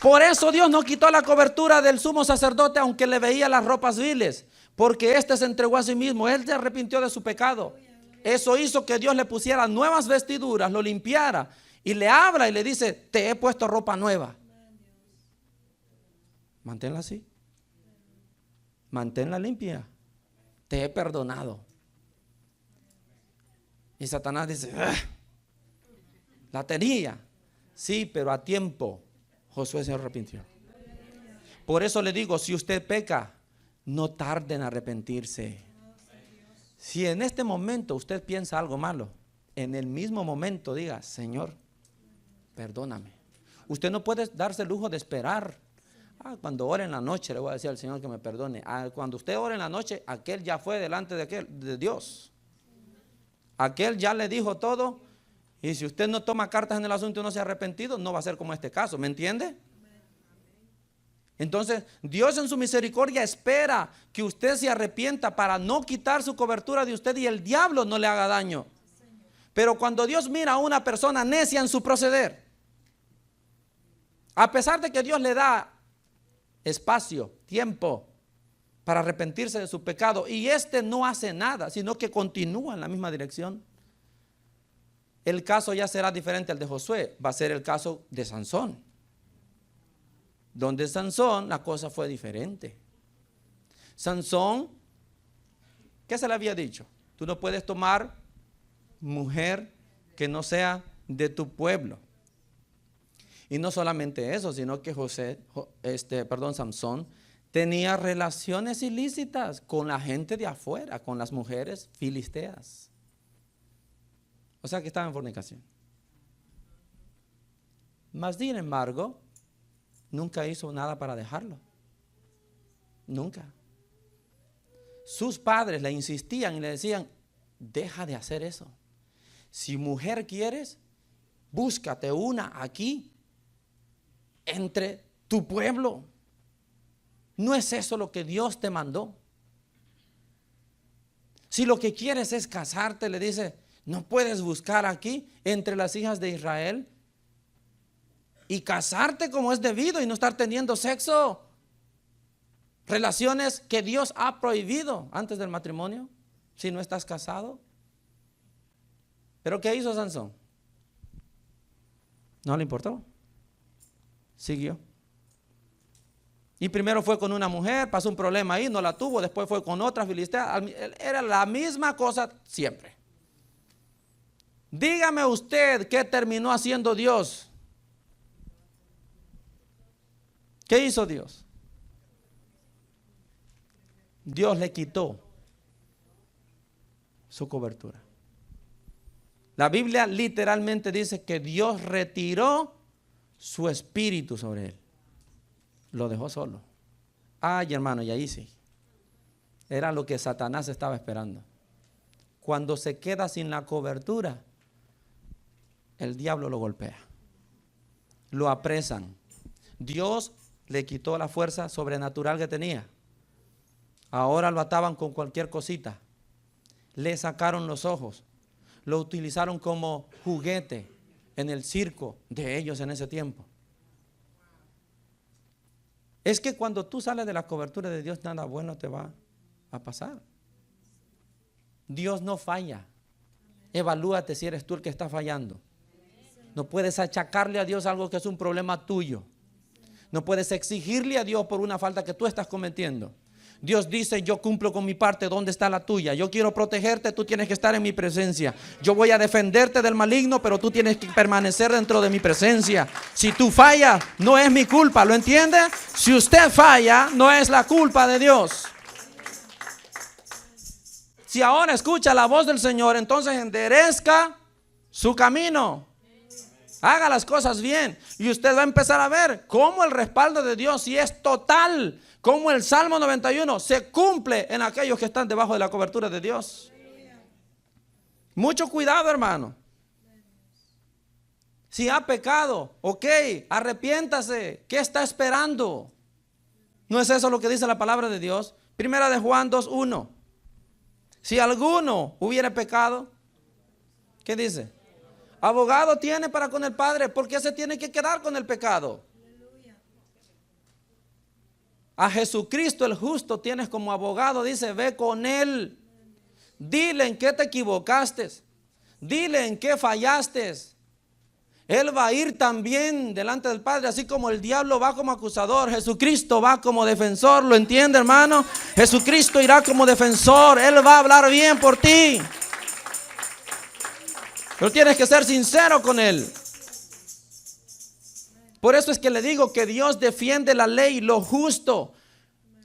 Por eso Dios no quitó la cobertura del sumo sacerdote aunque le veía las ropas viles, porque éste se entregó a sí mismo, él se arrepintió de su pecado. Eso hizo que Dios le pusiera nuevas vestiduras, lo limpiara y le habla y le dice, te he puesto ropa nueva. Manténla así. Manténla limpia. Te he perdonado. Y Satanás dice, la tenía. Sí, pero a tiempo Josué se arrepintió. Por eso le digo, si usted peca, no tarde en arrepentirse. Si en este momento usted piensa algo malo, en el mismo momento diga, Señor, perdóname. Usted no puede darse el lujo de esperar. Cuando ore en la noche le voy a decir al Señor que me perdone. Cuando usted ore en la noche, aquel ya fue delante de Dios. Aquel ya le dijo todo. Y si usted no toma cartas en el asunto y no se ha arrepentido, no va a ser como este caso, ¿me entiende? Entonces, Dios en su misericordia espera que usted se arrepienta para no quitar su cobertura de usted y el diablo no le haga daño. Pero cuando Dios mira a una persona necia en su proceder, a pesar de que Dios le da espacio, tiempo para arrepentirse de su pecado y este no hace nada, sino que continúa en la misma dirección, el caso ya será diferente al de Josué, va a ser el caso de Sansón. Donde Sansón la cosa fue diferente. Sansón, ¿qué se le había dicho? Tú no puedes tomar mujer que no sea de tu pueblo. Y no solamente eso, sino que Sansón tenía relaciones ilícitas con la gente de afuera, con las mujeres filisteas. O sea que estaba en fornicación. Mas sin embargo, nunca hizo nada para dejarlo. Nunca. Sus padres le insistían y le decían, deja de hacer eso. Si mujer quieres, búscate una aquí, entre tu pueblo. ¿No es eso lo que Dios te mandó? Si lo que quieres es casarte, le dice, no puedes buscar aquí entre las hijas de Israel y casarte como es debido y no estar teniendo sexo. Relaciones que Dios ha prohibido antes del matrimonio, si no estás casado. ¿Pero qué hizo Sansón? No le importó. Siguió. Y primero fue con una mujer, pasó un problema ahí, no la tuvo, después fue con otra filistea. Era la misma cosa siempre. Dígame usted qué terminó haciendo Dios. ¿Qué hizo Dios? Dios le quitó su cobertura. La Biblia literalmente dice que Dios retiró su espíritu sobre él. Lo dejó solo. Ay, hermano, y ahí sí. Era lo que Satanás estaba esperando. Cuando se queda sin la cobertura, el diablo lo golpea. Lo apresan. Dios le quitó la fuerza sobrenatural que tenía. Ahora lo ataban con cualquier cosita. Le sacaron los ojos. Lo utilizaron como juguete en el circo de ellos en ese tiempo. Es que cuando tú sales de la cobertura de Dios, nada bueno te va a pasar. Dios no falla. Evalúate si eres tú el que está fallando. No puedes achacarle a Dios algo que es un problema tuyo. No puedes exigirle a Dios por una falta que tú estás cometiendo. Dios dice, yo cumplo con mi parte, ¿dónde está la tuya? Yo quiero protegerte, tú tienes que estar en mi presencia. Yo voy a defenderte del maligno, pero tú tienes que permanecer dentro de mi presencia. Si tú fallas, no es mi culpa, ¿lo entiende? Si usted falla, no es la culpa de Dios. Si ahora escucha la voz del Señor, entonces enderezca su camino. Haga las cosas bien y usted va a empezar a ver cómo el respaldo de Dios, si es total, como el Salmo 91 se cumple en aquellos que están debajo de la cobertura de Dios. Mucho cuidado, hermano. Si ha pecado, ok, arrepiéntase. ¿Qué está esperando? ¿No es eso lo que dice la palabra de Dios? Primera de Juan 2:1. Si alguno hubiera pecado, ¿qué dice? Abogado tiene para con el Padre. ¿Por qué se tiene que quedar con el pecado? A Jesucristo el justo tienes como abogado, dice, ve con él. Dile en qué te equivocaste. Dile en qué fallaste. Él va a ir también delante del Padre, así como el diablo va como acusador. Jesucristo va como defensor, ¿lo entiende, hermano? Jesucristo irá como defensor. Él va a hablar bien por ti. Pero tienes que ser sincero con él. Por eso es que le digo que Dios defiende la ley, lo justo.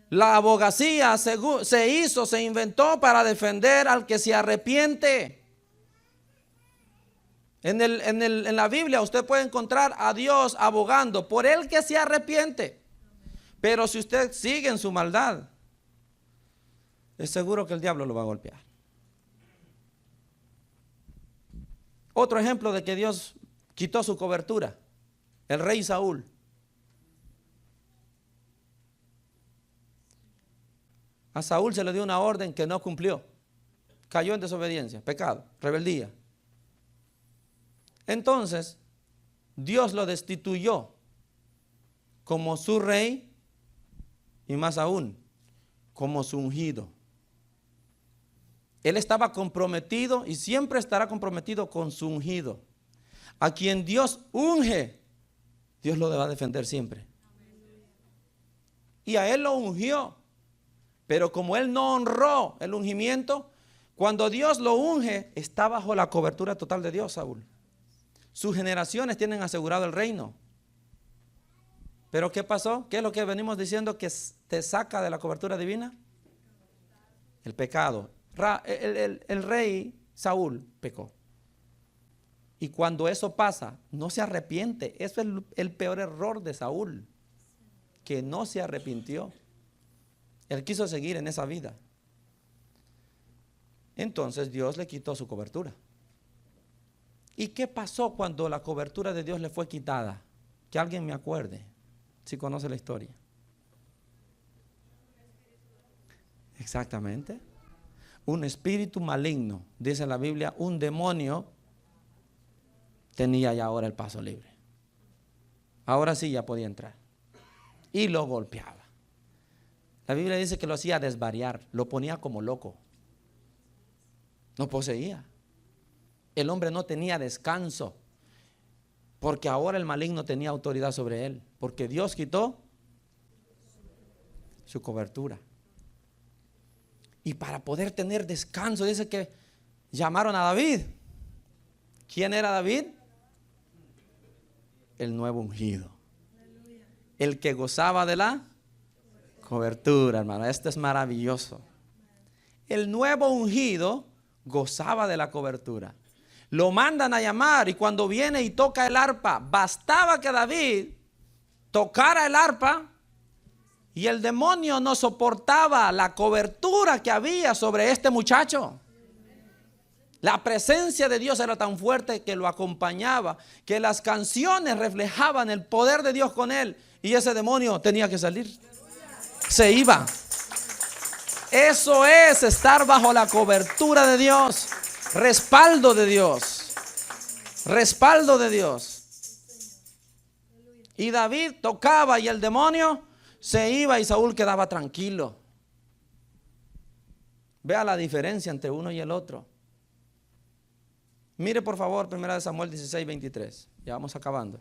La abogacía se inventó para defender al que se arrepiente. En la Biblia usted puede encontrar a Dios abogando por el que se arrepiente. Pero si usted sigue en su maldad, es seguro que el diablo lo va a golpear. Otro ejemplo de que Dios quitó su cobertura. El rey Saúl. A Saúl se le dio una orden que no cumplió. Cayó en desobediencia, pecado, rebeldía. Entonces, Dios lo destituyó como su rey y más aún, como su ungido. Él estaba comprometido y siempre estará comprometido con su ungido. A quien Dios unge, Dios lo va a defender siempre. Y a él lo ungió. Pero como él no honró el ungimiento, cuando Dios lo unge, está bajo la cobertura total de Dios, Saúl. Sus generaciones tienen asegurado el reino. Pero ¿qué pasó? ¿Qué es lo que venimos diciendo que te saca de la cobertura divina? El pecado. El rey Saúl pecó. Y cuando eso pasa, no se arrepiente. Eso es el peor error de Saúl, que no se arrepintió. Él quiso seguir en esa vida. Entonces Dios le quitó su cobertura. ¿Y qué pasó cuando la cobertura de Dios le fue quitada? Que alguien me acuerde, si conoce la historia. Exactamente. un espíritu maligno, dice la Biblia, un demonio, tenía ya ahora el paso libre. Ahora sí ya podía entrar. Y lo golpeaba. La Biblia dice que lo hacía desvariar, lo ponía como loco. No poseía. El hombre no tenía descanso, porque ahora el maligno tenía autoridad sobre él, porque Dios quitó su cobertura. Y para poder tener descanso, dice que llamaron a David. ¿Quién era David? El nuevo ungido. El que gozaba de la cobertura, hermano. Esto es maravilloso. El nuevo ungido gozaba de la cobertura. Lo mandan a llamar y cuando viene y toca el arpa, bastaba que David tocara el arpa y el demonio no soportaba la cobertura que había sobre este muchacho. La presencia de Dios era tan fuerte que lo acompañaba, que las canciones reflejaban el poder de Dios con él y ese demonio tenía que salir. Se iba. Eso es estar bajo la cobertura de Dios. Respaldo de Dios. Respaldo de Dios. Y David tocaba y el demonio se iba y Saúl quedaba tranquilo. Vea la diferencia entre uno y el otro. Mire por favor 1 Samuel 16, 23. Ya vamos acabando.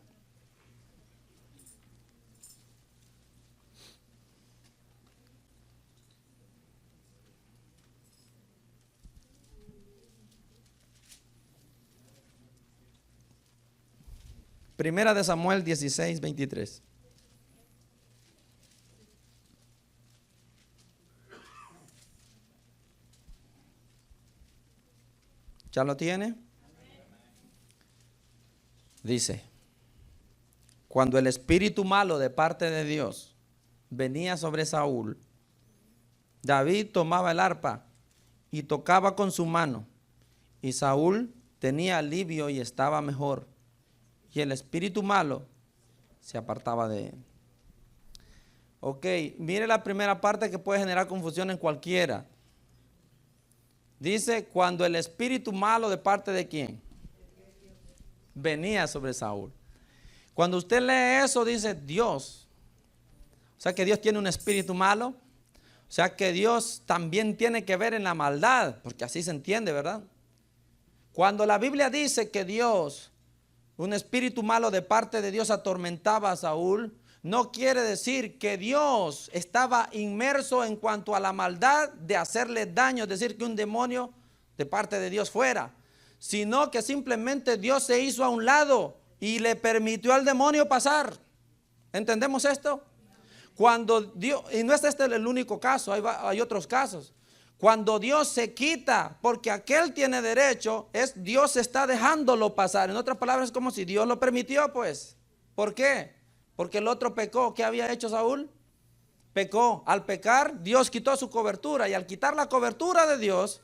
Primera de Samuel 16, 23. ¿Ya lo tiene? Dice, cuando el espíritu malo de parte de Dios venía sobre Saúl, David tomaba el arpa y tocaba con su mano, y Saúl tenía alivio y estaba mejor, y el espíritu malo se apartaba de él. Ok, mire la primera parte que puede generar confusión en cualquiera. Dice, cuando el espíritu malo de parte de ¿quién? Venía sobre Saúl. Cuando usted lee eso, dice Dios. O sea que Dios tiene un espíritu malo. O sea que Dios también tiene que ver en la maldad, porque así se entiende, ¿verdad? Cuando la Biblia dice que Dios, un espíritu malo de parte de Dios atormentaba a Saúl, no quiere decir que Dios estaba inmerso en cuanto a la maldad de hacerle daño, es decir, que un demonio de parte de Dios fuera, sino que simplemente Dios se hizo a un lado y le permitió al demonio pasar. ¿Entendemos esto? Cuando Dios, y no es este el único caso, hay otros casos. Cuando Dios se quita, porque aquel tiene derecho, es Dios está dejándolo pasar. En otras palabras, es como si Dios lo permitió, pues. ¿Por qué? Porque el otro pecó. ¿Qué había hecho Saúl? Pecó. Al pecar, Dios quitó su cobertura. Y al quitar la cobertura de Dios,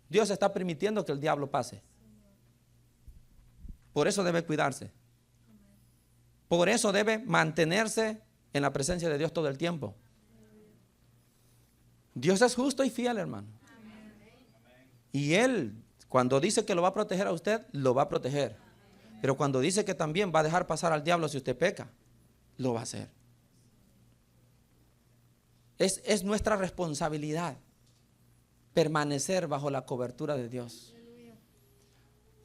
Dios está permitiendo que el diablo pase. Por eso debe cuidarse. Por eso debe mantenerse en la presencia de Dios todo el tiempo. Dios es justo y fiel, hermano. Y Él, cuando dice que lo va a proteger a usted, lo va a proteger. Pero cuando dice que también va a dejar pasar al diablo si usted peca, lo va a hacer. Es nuestra responsabilidad permanecer bajo la cobertura de Dios.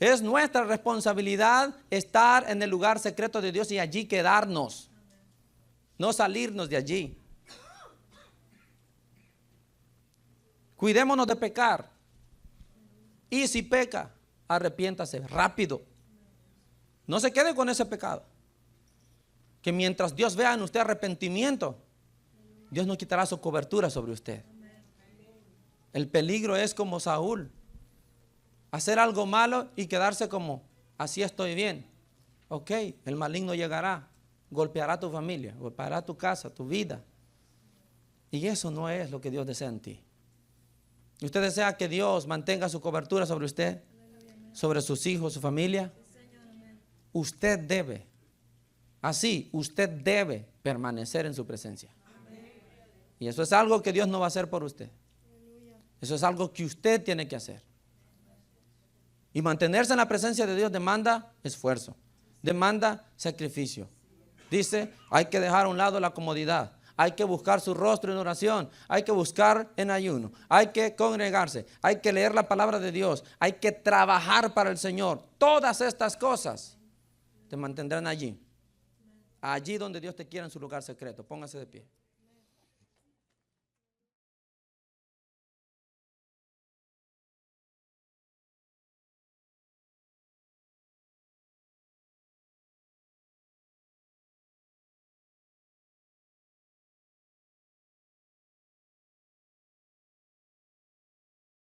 Es nuestra responsabilidad estar en el lugar secreto de Dios y allí quedarnos, no salirnos de allí. Cuidémonos de pecar. Y si peca, arrepiéntase rápido. No se quede con ese pecado. Que mientras Dios vea en usted arrepentimiento, Dios no quitará su cobertura sobre usted. El peligro es como Saúl. Hacer algo malo y quedarse como, así estoy bien. Ok, el maligno llegará, golpeará a tu familia, golpeará tu casa, tu vida. Y eso no es lo que Dios desea en ti. ¿Usted desea que Dios mantenga su cobertura sobre usted, sobre sus hijos, su familia? Usted debe, así, usted debe permanecer en su presencia. Y eso es algo que Dios no va a hacer por usted. Eso es algo que usted tiene que hacer. Y mantenerse en la presencia de Dios demanda esfuerzo, demanda sacrificio. Dice, hay que dejar a un lado la comodidad. Hay que buscar su rostro en oración. Hay que buscar en ayuno. Hay que congregarse. Hay que leer la palabra de Dios. Hay que trabajar para el Señor. Todas estas cosas te mantendrán allí. Allí donde Dios te quiera en su lugar secreto. Póngase de pie.